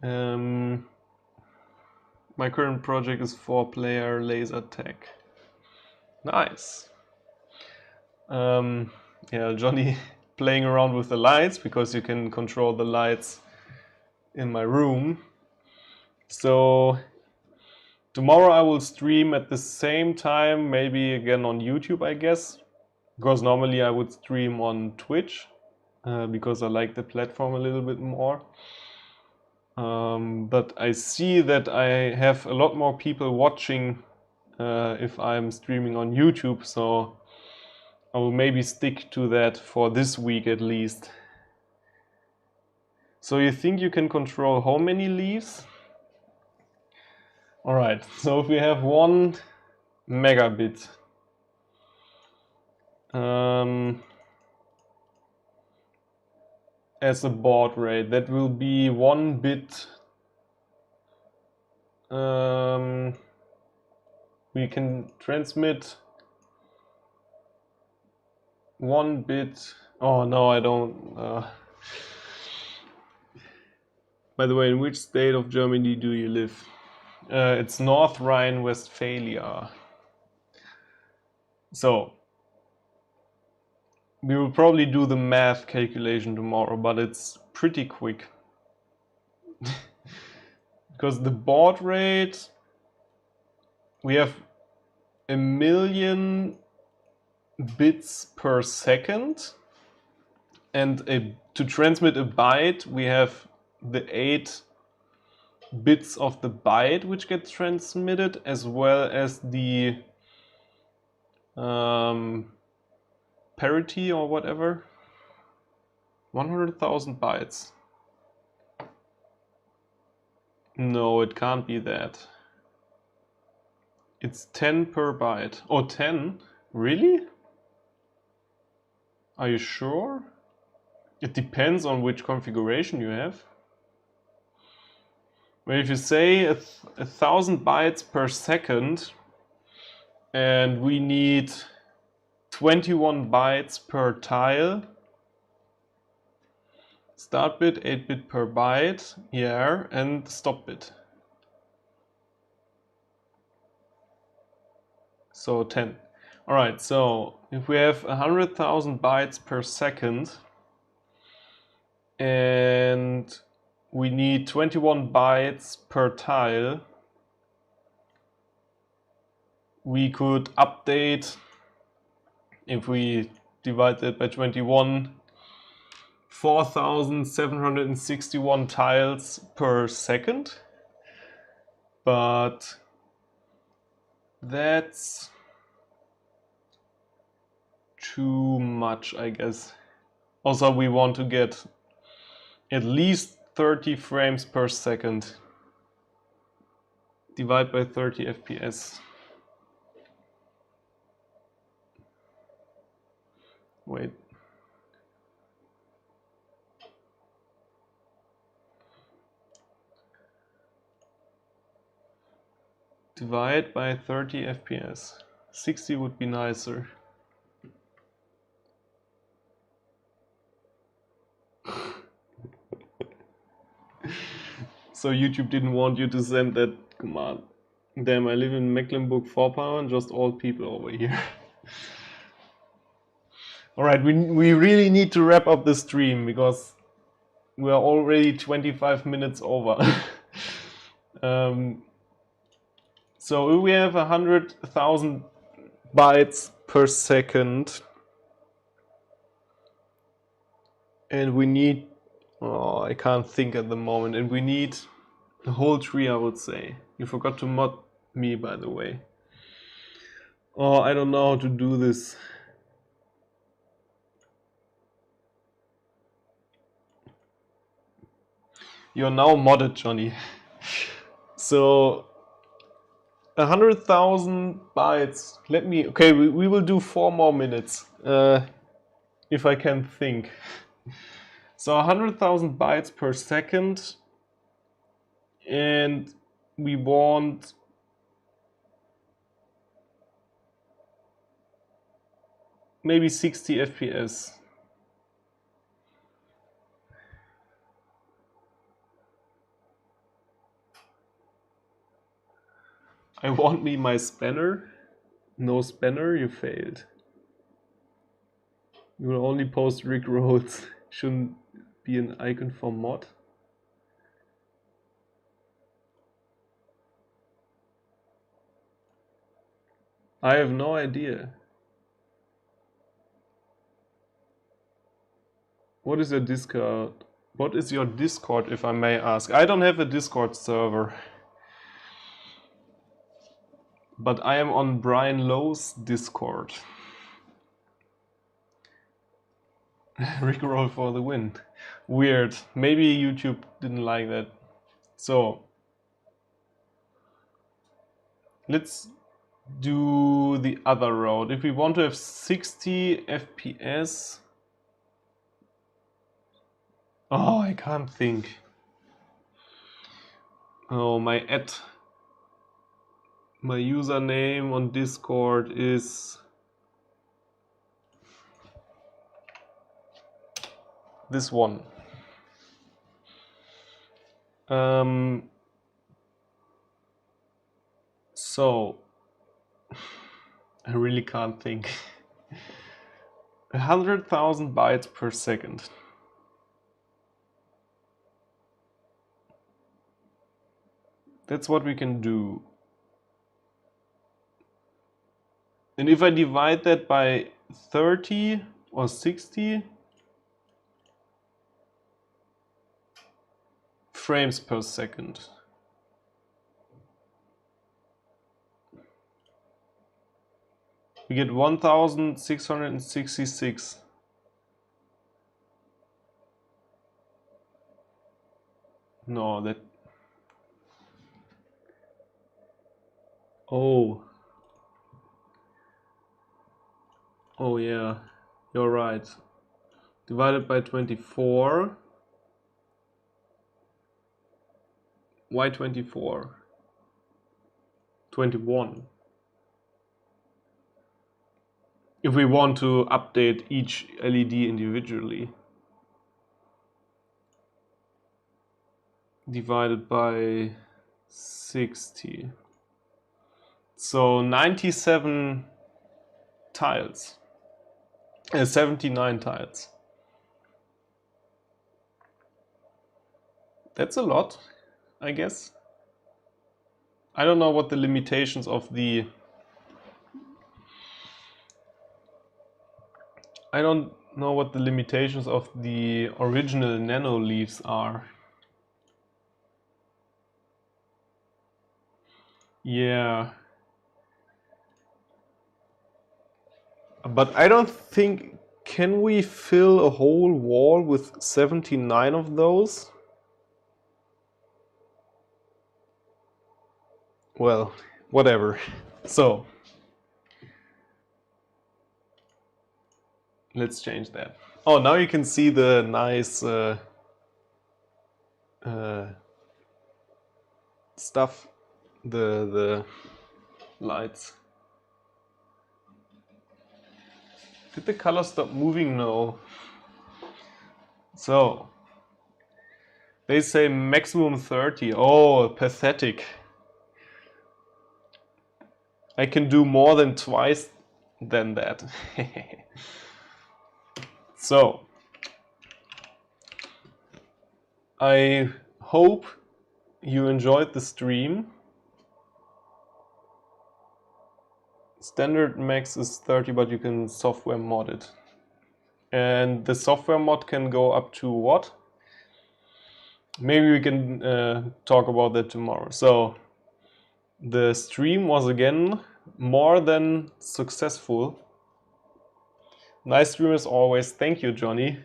My current project is 4-player laser tag. Nice. Yeah, Johnny playing around with the lights because you can control the lights in my room. So tomorrow I will stream at the same time, maybe again on YouTube, I guess, because normally I would stream on Twitch because I like the platform a little bit more. But I see that I have a lot more people watching if I'm streaming on YouTube, so I will maybe stick to that for this week at least. So you think you can control how many leaves? Alright, so if we have 1 megabit, as a baud rate, that will be 1 bit. We can transmit 1 bit. Oh no, I don't. By the way, in which state of Germany do you live? It's North Rhine-Westphalia. So we will probably do the math calculation tomorrow, but it's pretty quick. Because the baud rate, we have 1,000,000 bits per second, and to transmit a byte we have the 8 bits of the byte which get transmitted, as well as the parity or whatever. 100,000 bytes. No, it can't be that. It's 10 per byte. Oh, 10? Really? Are you sure? It depends on which configuration you have. Well, if you say 1,000 bytes per second and we need 21 bytes per tile, start bit 8 bit per byte, yeah, and stop bit. So 10. Alright, so if we have 100,000 bytes per second and we need 21 bytes per tile, we could update, if we divide that by 21, 4,761 tiles per second. But that's too much, I guess. Also, we want to get at least 30 frames per second. Divide by 30 FPS. Wait. Divide by 30 FPS. 60 would be nicer. So YouTube didn't want you to send that command. Damn, I live in Mecklenburg-Vorpommern, just old people over here. Alright, we really need to wrap up the stream because we are already 25 minutes over. So we have 100,000 bytes per second, and we need, oh, I can't think at the moment, and we need the whole tree, I would say. You forgot to mod me, by the way. Oh, I don't know how to do this. You're now modded, Johnny. So 100,000 bytes. Let me, okay, we will do 4 more minutes, if I can think. So 100,000 bytes per second, and we want maybe 60 FPS. I want me my spanner. No spanner, you failed. You will only post Rick Rhodes. Shouldn't be an icon for mod. I have no idea. What is your Discord? What is your Discord, if I may ask? I don't have a Discord server. But I am on Brian Lowe's Discord. Rickroll for the win. Weird. Maybe YouTube didn't like that. So let's do the other route. If we want to have 60 FPS. Oh, I can't think. Oh, my username on Discord is this one. So I really can't think. 100,000 bytes per second. That's what we can do. And if I divide that by 30 or 60 frames per second. We get 1666. No, that... Oh. Oh yeah, you're right. Divided by 24. Why 24? 21. If we want to update each LED individually. Divided by 60. So 97 tiles. 79 tiles. That's a lot, I guess. I don't know what the limitations of the... I don't know what the limitations of the original Nanoleafs are. Yeah. But I don't think... Can we fill a whole wall with 79 of those? Well, whatever. So, let's change that. Oh, now you can see the nice stuff, the lights. Did the color stop moving? No. So, they say maximum 30. Oh, pathetic. I can do more than twice than that. So, I hope you enjoyed the stream. Standard max is 30, but you can software mod it. And the software mod can go up to what? Maybe we can talk about that tomorrow. So, the stream was again more than successful. Nice stream as always. Thank you, Johnny.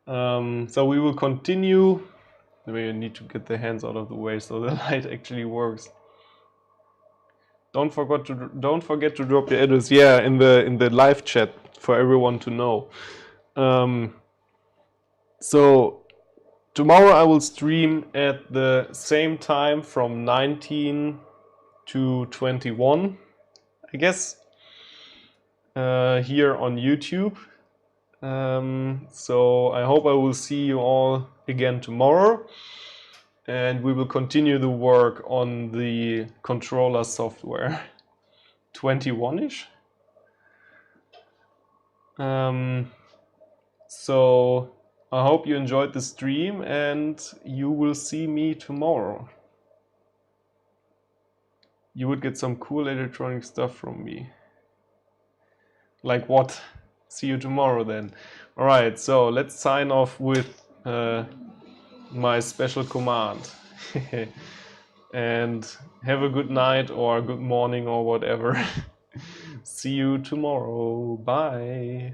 So we will continue. We need to get the hands out of the way so the light actually works. Don't forget to drop your address. Yeah, in the live chat for everyone to know. So tomorrow I will stream at the same time from 19 to 21, I guess. here on YouTube. So I hope I will see you all again tomorrow, and we will continue the work on the controller software 21-ish. So I hope you enjoyed the stream, and you will see me tomorrow. You would get some cool electronic stuff from me. Like what? See you tomorrow then. Alright, so let's sign off with my special command. And have a good night or good morning or whatever. See you tomorrow. Bye.